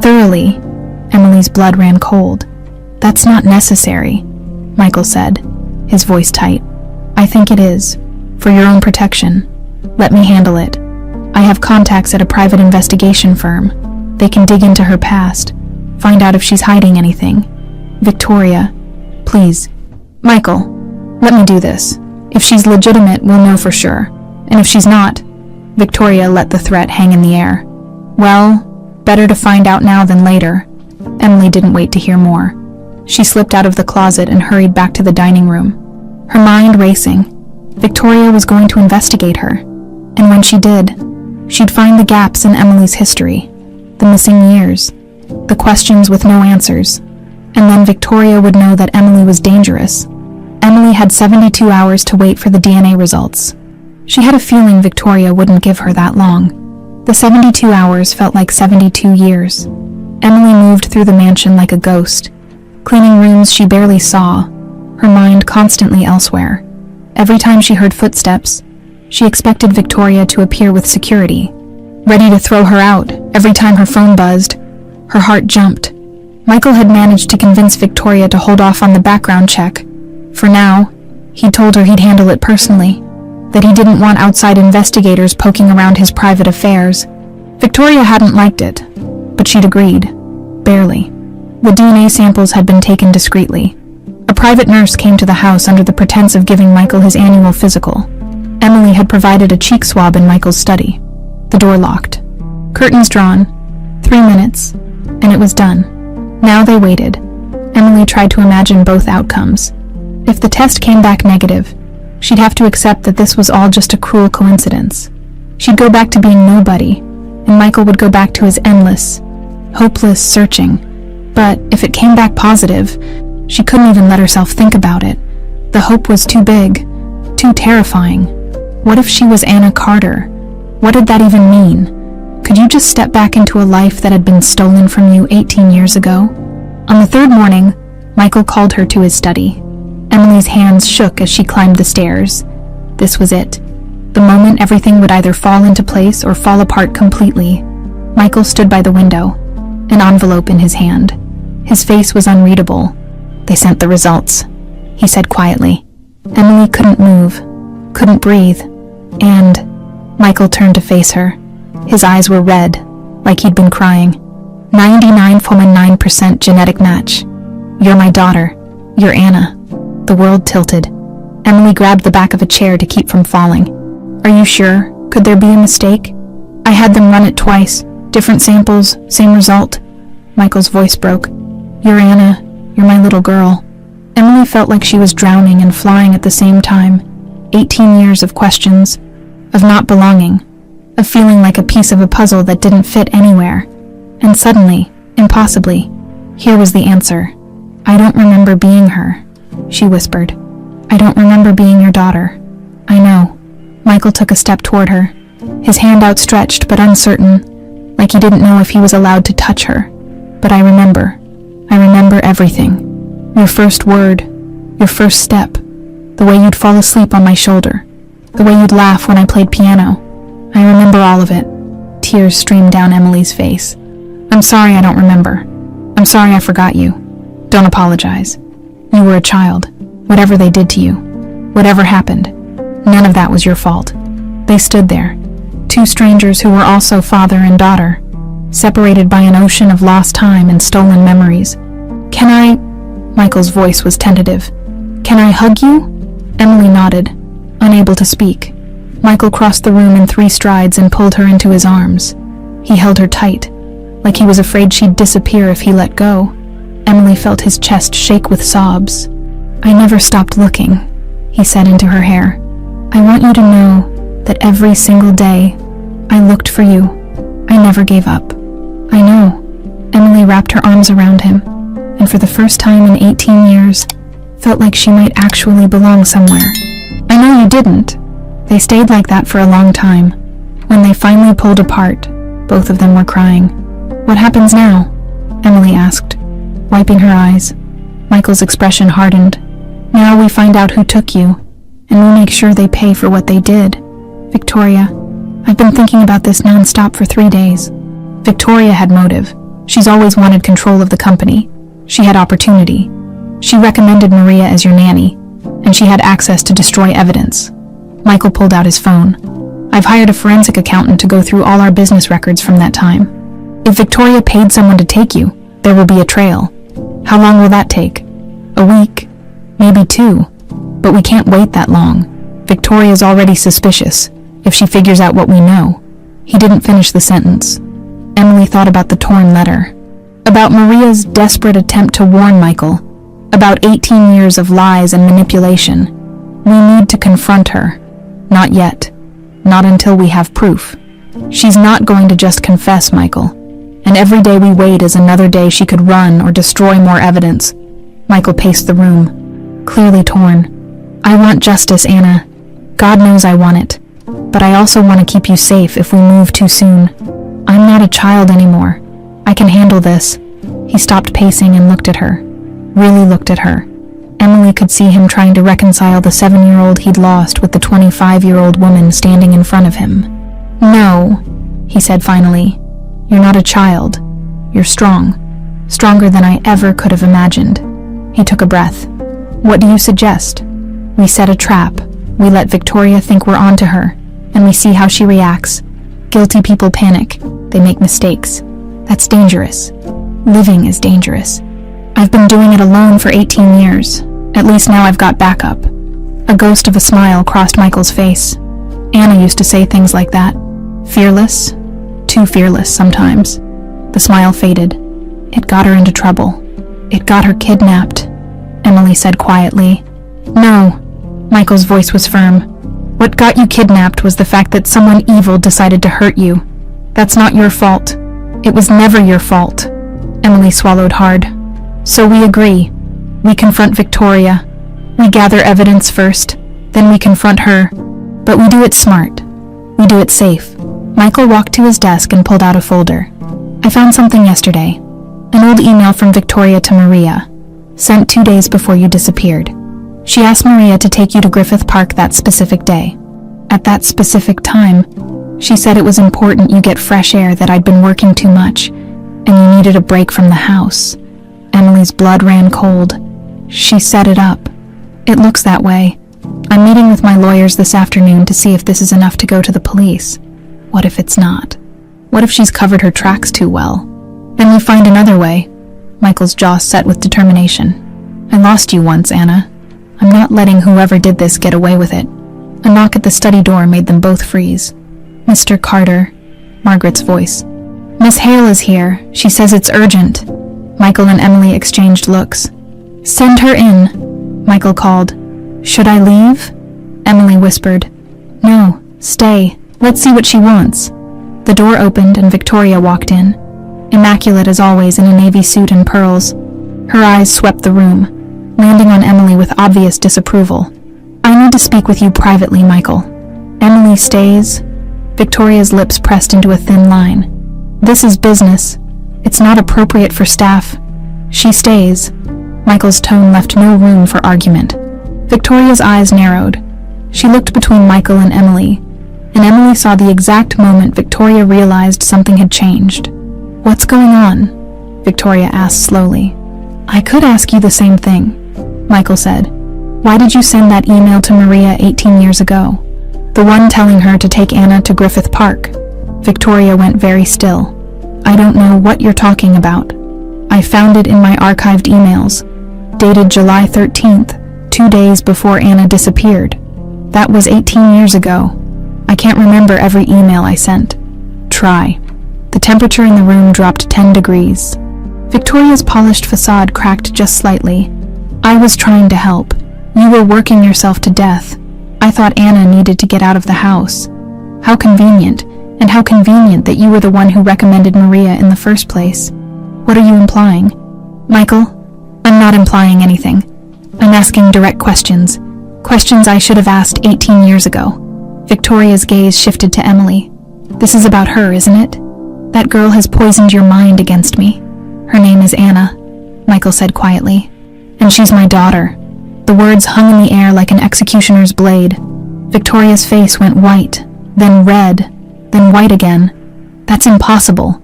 "Thoroughly." Emily's blood ran cold. "That's not necessary," Michael said, his voice tight. "I think it is. For your own protection. Let me handle it. I have contacts at a private investigation firm. They can dig into her past, find out if she's hiding anything." "Victoria, please." "Michael, let me do this. If she's legitimate, we'll know for sure. And if she's not..." Victoria let the threat hang in the air. "Well, better to find out now than later." Emily didn't wait to hear more. She slipped out of the closet and hurried back to the dining room, her mind racing. Victoria was going to investigate her, and when she did, she'd find the gaps in Emily's history, the missing years, the questions with no answers, and then Victoria would know that Emily was dangerous. Emily had 72 hours to wait for the DNA results. She had a feeling Victoria wouldn't give her that long. The 72 hours felt like 72 years. Emily moved through the mansion like a ghost, cleaning rooms she barely saw, her mind constantly elsewhere. Every time she heard footsteps, she expected Victoria to appear with security, ready to throw her out. Every time her phone buzzed, her heart jumped. Michael had managed to convince Victoria to hold off on the background check. For now, he'd told her he'd handle it personally, that he didn't want outside investigators poking around his private affairs. Victoria hadn't liked it, but she'd agreed. Barely. The DNA samples had been taken discreetly. A private nurse came to the house under the pretense of giving Michael his annual physical. Emily had provided a cheek swab in Michael's study. The door locked. Curtains drawn. 3 minutes, and it was done. Now they waited. Emily tried to imagine both outcomes. If the test came back negative, she'd have to accept that this was all just a cruel coincidence. She'd go back to being nobody, and Michael would go back to his endless, hopeless searching. But if it came back positive, she couldn't even let herself think about it. The hope was too big, too terrifying. What if she was Anna Carter? What did that even mean? Could you just step back into a life that had been stolen from you 18 years ago? On the 3rd morning, Michael called her to his study. Emily's hands shook as she climbed the stairs. This was it. The moment everything would either fall into place or fall apart completely. Michael stood by the window, an envelope in his hand. His face was unreadable. "They sent the results," he said quietly. Emily couldn't move, couldn't breathe, and Michael turned to face her. His eyes were red, like he'd been crying. 99.9% genetic match. "You're my daughter. You're Anna." The world tilted. Emily grabbed the back of a chair to keep from falling. "Are you sure? Could there be a mistake? I had them run it twice. Different samples, same result." Michael's voice broke. "You're Anna. You're my little girl." Emily felt like she was drowning and flying at the same time. 18 years of questions, of not belonging, of feeling like a piece of a puzzle that didn't fit anywhere. And suddenly, impossibly, here was the answer. "I don't remember being her," she whispered. "I don't remember being your daughter." "I know." Michael took a step toward her, his hand outstretched but uncertain, like he didn't know if he was allowed to touch her. "But I remember. I remember everything. Your first word, your first step, the way you'd fall asleep on my shoulder, the way you'd laugh when I played piano. I remember all of it." Tears streamed down Emily's face. "I'm sorry I don't remember. I'm sorry I forgot you. Don't apologize. You were a child. Whatever they did to you, whatever happened, none of that was your fault." They stood there, two strangers who were also father and daughter, separated by an ocean of lost time and stolen memories. "Can I?" Michael's voice was tentative. "Can I hug you?" Emily nodded, unable to speak. Michael crossed the room in 3 strides and pulled her into his arms. He held her tight, like he was afraid she'd disappear if he let go. Emily felt his chest shake with sobs. "I never stopped looking," he said into her hair. "I want you to know that every single day I looked for you. I never gave up." "I know." Emily wrapped her arms around him, and for the first time in 18 years, felt like she might actually belong somewhere. "I know you didn't." They stayed like that for a long time. When they finally pulled apart, both of them were crying. "What happens now?" Emily asked, wiping her eyes. Michael's expression hardened. "Now we find out who took you, and we make sure they pay for what they did. Victoria, I've been thinking about this nonstop for 3 days. Victoria had motive. She's always wanted control of the company. She had opportunity. She recommended Maria as your nanny, and she had access to destroy evidence." Michael pulled out his phone. "I've hired a forensic accountant to go through all our business records from that time. If Victoria paid someone to take you, there will be a trail. How long will that take? A week? Maybe 2. But we can't wait that long. Victoria's already suspicious, if she figures out what we know." He didn't finish the sentence. Emily thought about the torn letter, about Maria's desperate attempt to warn Michael, about 18 years of lies and manipulation. We need to confront her. Not yet. Not until we have proof. She's not going to just confess, Michael. And every day we wait is another day she could run or destroy more evidence. Michael paced the room, clearly torn. "I want justice, Anna. God knows I want it. But I also want to keep you safe if we move too soon. I'm not a child anymore. I can handle this." He stopped pacing and looked at her. Really looked at her. Emily could see him trying to reconcile the 7-year-old he'd lost with the 25-year-old woman standing in front of him. "No," he said finally. "You're not a child. You're strong. Stronger than I ever could have imagined." He took a breath. "What do you suggest? We set a trap. We let Victoria think we're onto her, and we see how she reacts. Guilty people panic. They make mistakes. That's dangerous. Living is dangerous. I've been doing it alone for 18 years. At least now I've got backup." A ghost of a smile crossed Michael's face. Anna used to say things like that. Fearless. Too fearless sometimes. The smile faded. "It got her into trouble. It got her kidnapped," Emily said quietly. "No." Michael's voice was firm. "What got you kidnapped was the fact that someone evil decided to hurt you. That's not your fault. It was never your fault." Emily swallowed hard. "So we agree. We confront Victoria. We gather evidence first, then we confront her. But we do it smart. We do it safe." Michael walked to his desk and pulled out a folder. "I found something yesterday. An old email from Victoria to Maria, sent 2 days before you disappeared. She asked Maria to take you to Griffith Park that specific day. At that specific time, she said it was important you get fresh air, that I'd been working too much, and you needed a break from the house. Emily's blood ran cold. She set it up. It looks that way. I'm meeting with my lawyers this afternoon to see if this is enough to go to the police. What if it's not? What if she's covered her tracks too well? Then we find another way. Michael's jaw set with determination. I lost you once, Anna. I'm not letting whoever did this get away with it. A knock at the study door made them both freeze. Mr. Carter, Margaret's voice. Miss Hale is here. She says it's urgent. Michael and Emily exchanged looks. Send her in, Michael called. Should I leave? Emily whispered. No, stay. Let's see what she wants. The door opened and Victoria walked in. Immaculate as always in a navy suit and pearls. Her eyes swept the room, landing on Emily with obvious disapproval. I need to speak with you privately, Michael. Emily stays. Victoria's lips pressed into a thin line. This is business. It's not appropriate for staff. She stays. Michael's tone left no room for argument. Victoria's eyes narrowed. She looked between Michael and Emily Emily saw the exact moment Victoria realized something had changed. What's going on? Victoria asked slowly. I could ask you the same thing, Michael said. Why did you send that email to Maria 18 years ago? The one telling her to take Anna to Griffith Park. Victoria went very still. I don't know what you're talking about. I found it in my archived emails, dated July 13th, 2 days before Anna disappeared. That was 18 years ago. I can't remember every email I sent. Try. The temperature in the room dropped 10 degrees. Victoria's polished facade cracked just slightly. I was trying to help. You were working yourself to death. I thought Anna needed to get out of the house. How convenient, and how convenient that you were the one who recommended Maria in the first place. What are you implying? Michael, I'm not implying anything. I'm asking direct questions. Questions I should have asked 18 years ago. Victoria's gaze shifted to Emily. This is about her, isn't it? That girl has poisoned your mind against me. Her name is Anna, Michael said quietly. And she's my daughter. The words hung in the air like an executioner's blade. Victoria's face went white, then red, then white again. That's impossible.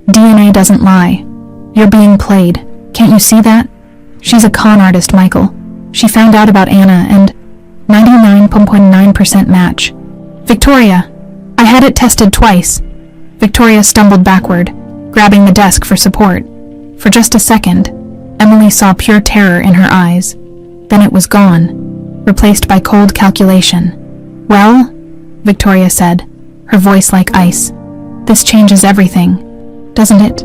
DNA doesn't lie. You're being played. Can't you see that? She's a con artist, Michael. She found out about Anna and 99.9% match. Victoria, I had it tested twice. Victoria stumbled backward, grabbing the desk for support. For just a second, Emily saw pure terror in her eyes. Then it was gone, replaced by cold calculation. Well, Victoria said, her voice like ice. This changes everything, doesn't it?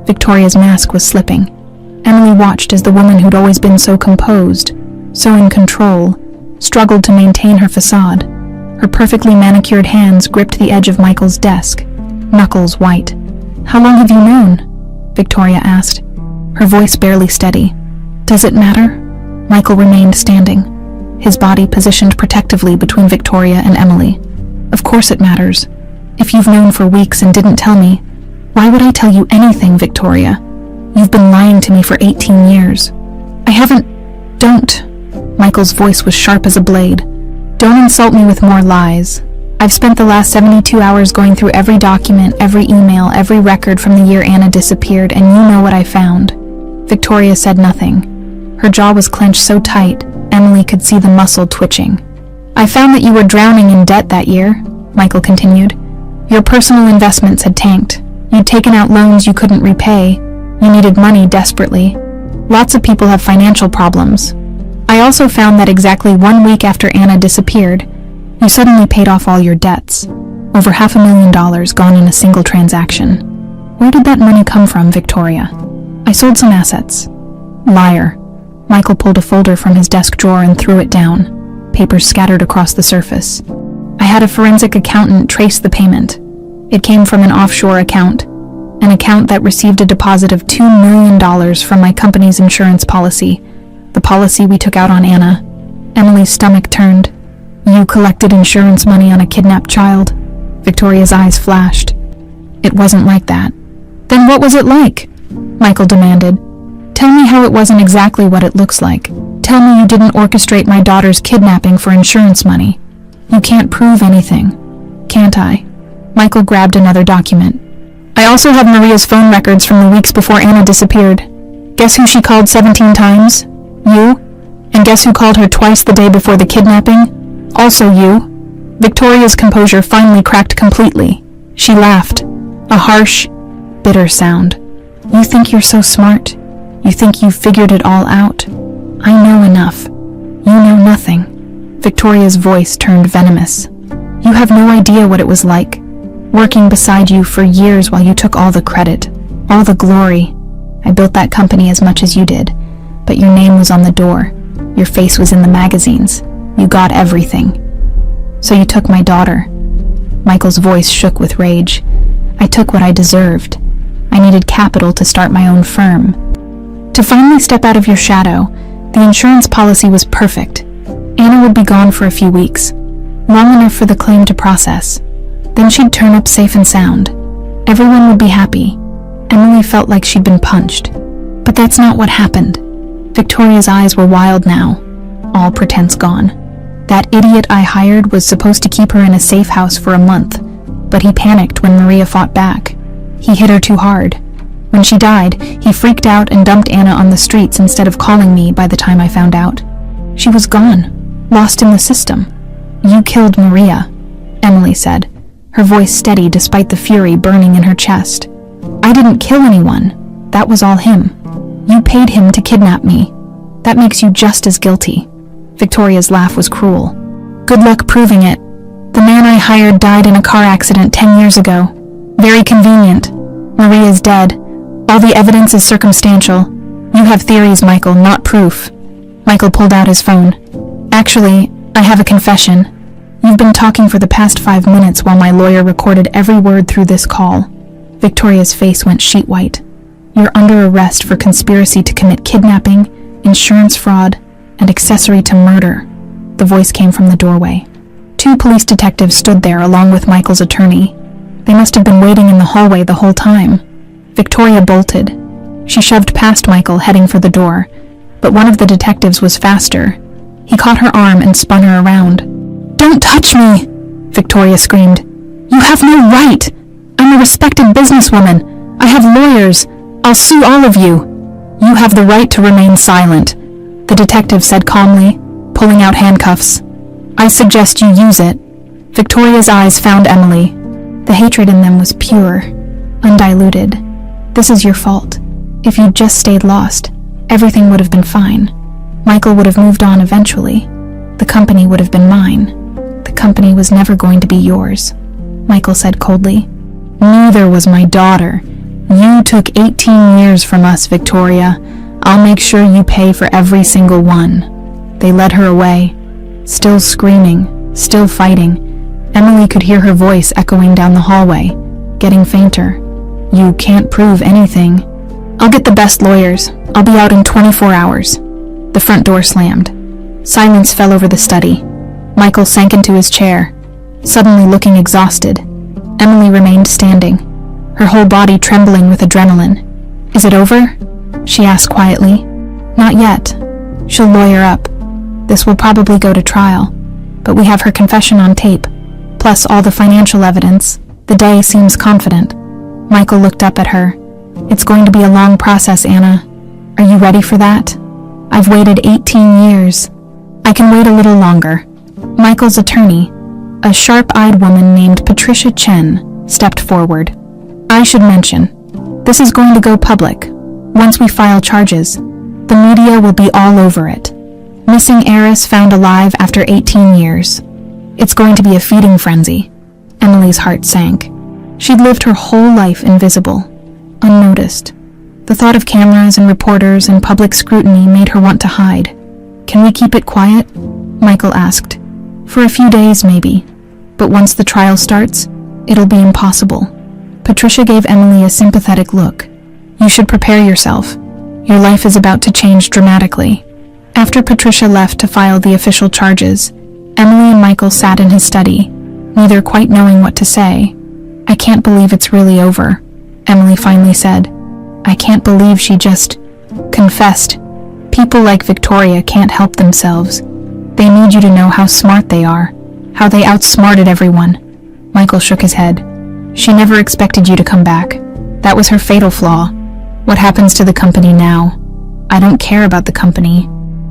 Victoria's mask was slipping. Emily watched as the woman who'd always been so composed, so in control, struggled to maintain her facade. Her perfectly manicured hands gripped the edge of Michael's desk, knuckles white. How long have you known? Victoria asked, her voice barely steady. Does it matter? Michael remained standing, his body positioned protectively between Victoria and Emily. Of course it matters. If you've known for weeks and didn't tell me, why would I tell you anything, Victoria? You've been lying to me for 18 years. I haven't... Don't... Michael's voice was sharp as a blade. Don't insult me with more lies. I've spent the last 72 hours going through every document, every email, every record from the year Anna disappeared, and you know what I found. Victoria said nothing. Her jaw was clenched so tight, Emily could see the muscle twitching. I found that you were drowning in debt that year, Michael continued. Your personal investments had tanked. You'd taken out loans you couldn't repay. You needed money desperately. Lots of people have financial problems. I also found that exactly 1 week after Anna disappeared, you suddenly paid off all your debts. Over $500,000 gone in a single transaction. Where did that money come from, Victoria? I sold some assets. Liar. Michael pulled a folder from his desk drawer and threw it down. Papers scattered across the surface. I had a forensic accountant trace the payment. It came from an offshore account. An account that received a deposit of $2 million from my company's insurance policy. The policy we took out on Anna. Emily's stomach turned. You collected insurance money on a kidnapped child? Victoria's eyes flashed. It wasn't like that. Then what was it like? Michael demanded. Tell me how it wasn't exactly what it looks like. Tell me you didn't orchestrate my daughter's kidnapping for insurance money. You can't prove anything. Can't I? Michael grabbed another document. I also have Maria's phone records from the weeks before Anna disappeared. Guess who she called 17 times? You. And guess who called her twice the day before the kidnapping? Also you. Victoria's composure finally cracked completely. She laughed, a harsh, bitter sound. You think you're so smart? You think you've figured it all out? I know enough. You know nothing. Victoria's voice turned venomous. You have no idea what it was like, working beside you for years while you took all the credit, all the glory. I built that company as much as you did, but your name was on the door. Your face was in the magazines. You got everything. So you took my daughter. Michael's voice shook with rage. I took what I deserved. I needed capital to start my own firm. To finally step out of your shadow, the insurance policy was perfect. Anna would be gone for a few weeks, long enough for the claim to process. Then she'd turn up safe and sound. Everyone would be happy. Emily felt like she'd been punched. But that's not what happened. Victoria's eyes were wild now, all pretense gone. That idiot I hired was supposed to keep her in a safe house for a month, but he panicked when Maria fought back. He hit her too hard. When she died, he freaked out and dumped Anna on the streets instead of calling me by the time I found out. She was gone, lost in the system. You killed Maria, Emily said, her voice steady despite the fury burning in her chest. I didn't kill anyone. That was all him. You paid him to kidnap me. That makes you just as guilty. Victoria's laugh was cruel. Good luck proving it. The man I hired died in a car accident 10 years ago. Very convenient. Maria's dead. All the evidence is circumstantial. You have theories, Michael, not proof. Michael pulled out his phone. Actually, I have a confession. You've been talking for the past 5 minutes while my lawyer recorded every word through this call. Victoria's face went sheet white. You're under arrest for conspiracy to commit kidnapping, insurance fraud, and accessory to murder. The voice came from the doorway. 2 police detectives stood there along with Michael's attorney. They must have been waiting in the hallway the whole time. Victoria bolted. She shoved past Michael, heading for the door, but one of the detectives was faster. He caught her arm and spun her around. Don't touch me! Victoria screamed. You have no right! I'm a respected businesswoman. I have lawyers. I'll sue all of you. You have the right to remain silent, the detective said calmly, pulling out handcuffs. I suggest you use it. Victoria's eyes found Emily. The hatred in them was pure, undiluted. This is your fault. If you'd just stayed lost, everything would have been fine. Michael would have moved on eventually. The company would have been mine. The company was never going to be yours, Michael said coldly. Neither was my daughter. You took 18 years from us, Victoria. I'll make sure you pay for every single one. They led her away, still screaming, still fighting. Emily could hear her voice echoing down the hallway, getting fainter. You can't prove anything. I'll get the best lawyers. I'll be out in 24 hours. The front door slammed. Silence fell over the study. Michael sank into his chair, suddenly looking exhausted. Emily remained standing, her whole body trembling with adrenaline. Is it over? She asked quietly. Not yet. She'll lawyer up. This will probably go to trial, but we have her confession on tape, plus all the financial evidence. The day seems confident. Michael looked up at her. It's going to be a long process, Anna. Are you ready for that? I've waited 18 years. I can wait a little longer. Michael's attorney, a sharp-eyed woman named Patricia Chen, stepped forward. I should mention, this is going to go public. Once we file charges, the media will be all over it. Missing heiress found alive after 18 years. It's going to be a feeding frenzy. Emily's heart sank. She'd lived her whole life invisible, unnoticed. The thought of cameras and reporters and public scrutiny made her want to hide. Can we keep it quiet? Michael asked. For a few days, maybe. But once the trial starts, it'll be impossible. Patricia gave Emily a sympathetic look. You should prepare yourself. Your life is about to change dramatically. After Patricia left to file the official charges, Emily and Michael sat in his study, neither quite knowing what to say. I can't believe it's really over, Emily finally said. I can't believe she just confessed. People like Victoria can't help themselves. They need you to know how smart they are, how they outsmarted everyone. Michael shook his head. She never expected you to come back. That was her fatal flaw. What happens to the company now? I don't care about the company.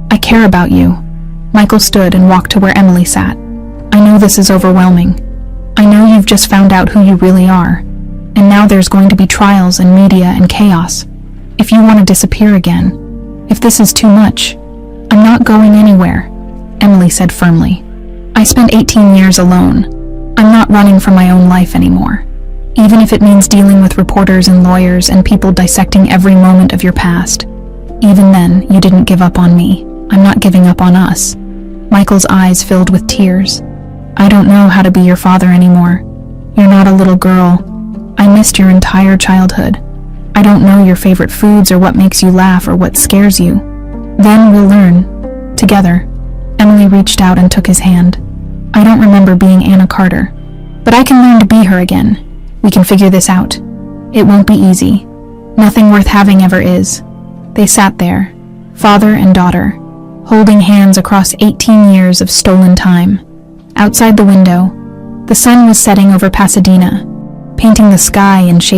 I care about you. Michael stood and walked to where Emily sat. I know this is overwhelming. I know you've just found out who you really are. And now there's going to be trials and media and chaos. If you want to disappear again, if this is too much, I'm not going anywhere, Emily said firmly. I spent 18 years alone. I'm not running for my own life anymore. Even if it means dealing with reporters and lawyers and people dissecting every moment of your past. Even then, you didn't give up on me. I'm not giving up on us. Michael's eyes filled with tears. I don't know how to be your father anymore. You're not a little girl. I missed your entire childhood. I don't know your favorite foods or what makes you laugh or what scares you. Then we'll learn. Together. Emily reached out and took his hand. I don't remember being Anna Carter, but I can learn to be her again. We can figure this out. It won't be easy. Nothing worth having ever is. They sat there, father and daughter, holding hands across 18 years of stolen time. Outside the window, the sun was setting over Pasadena, painting the sky in shades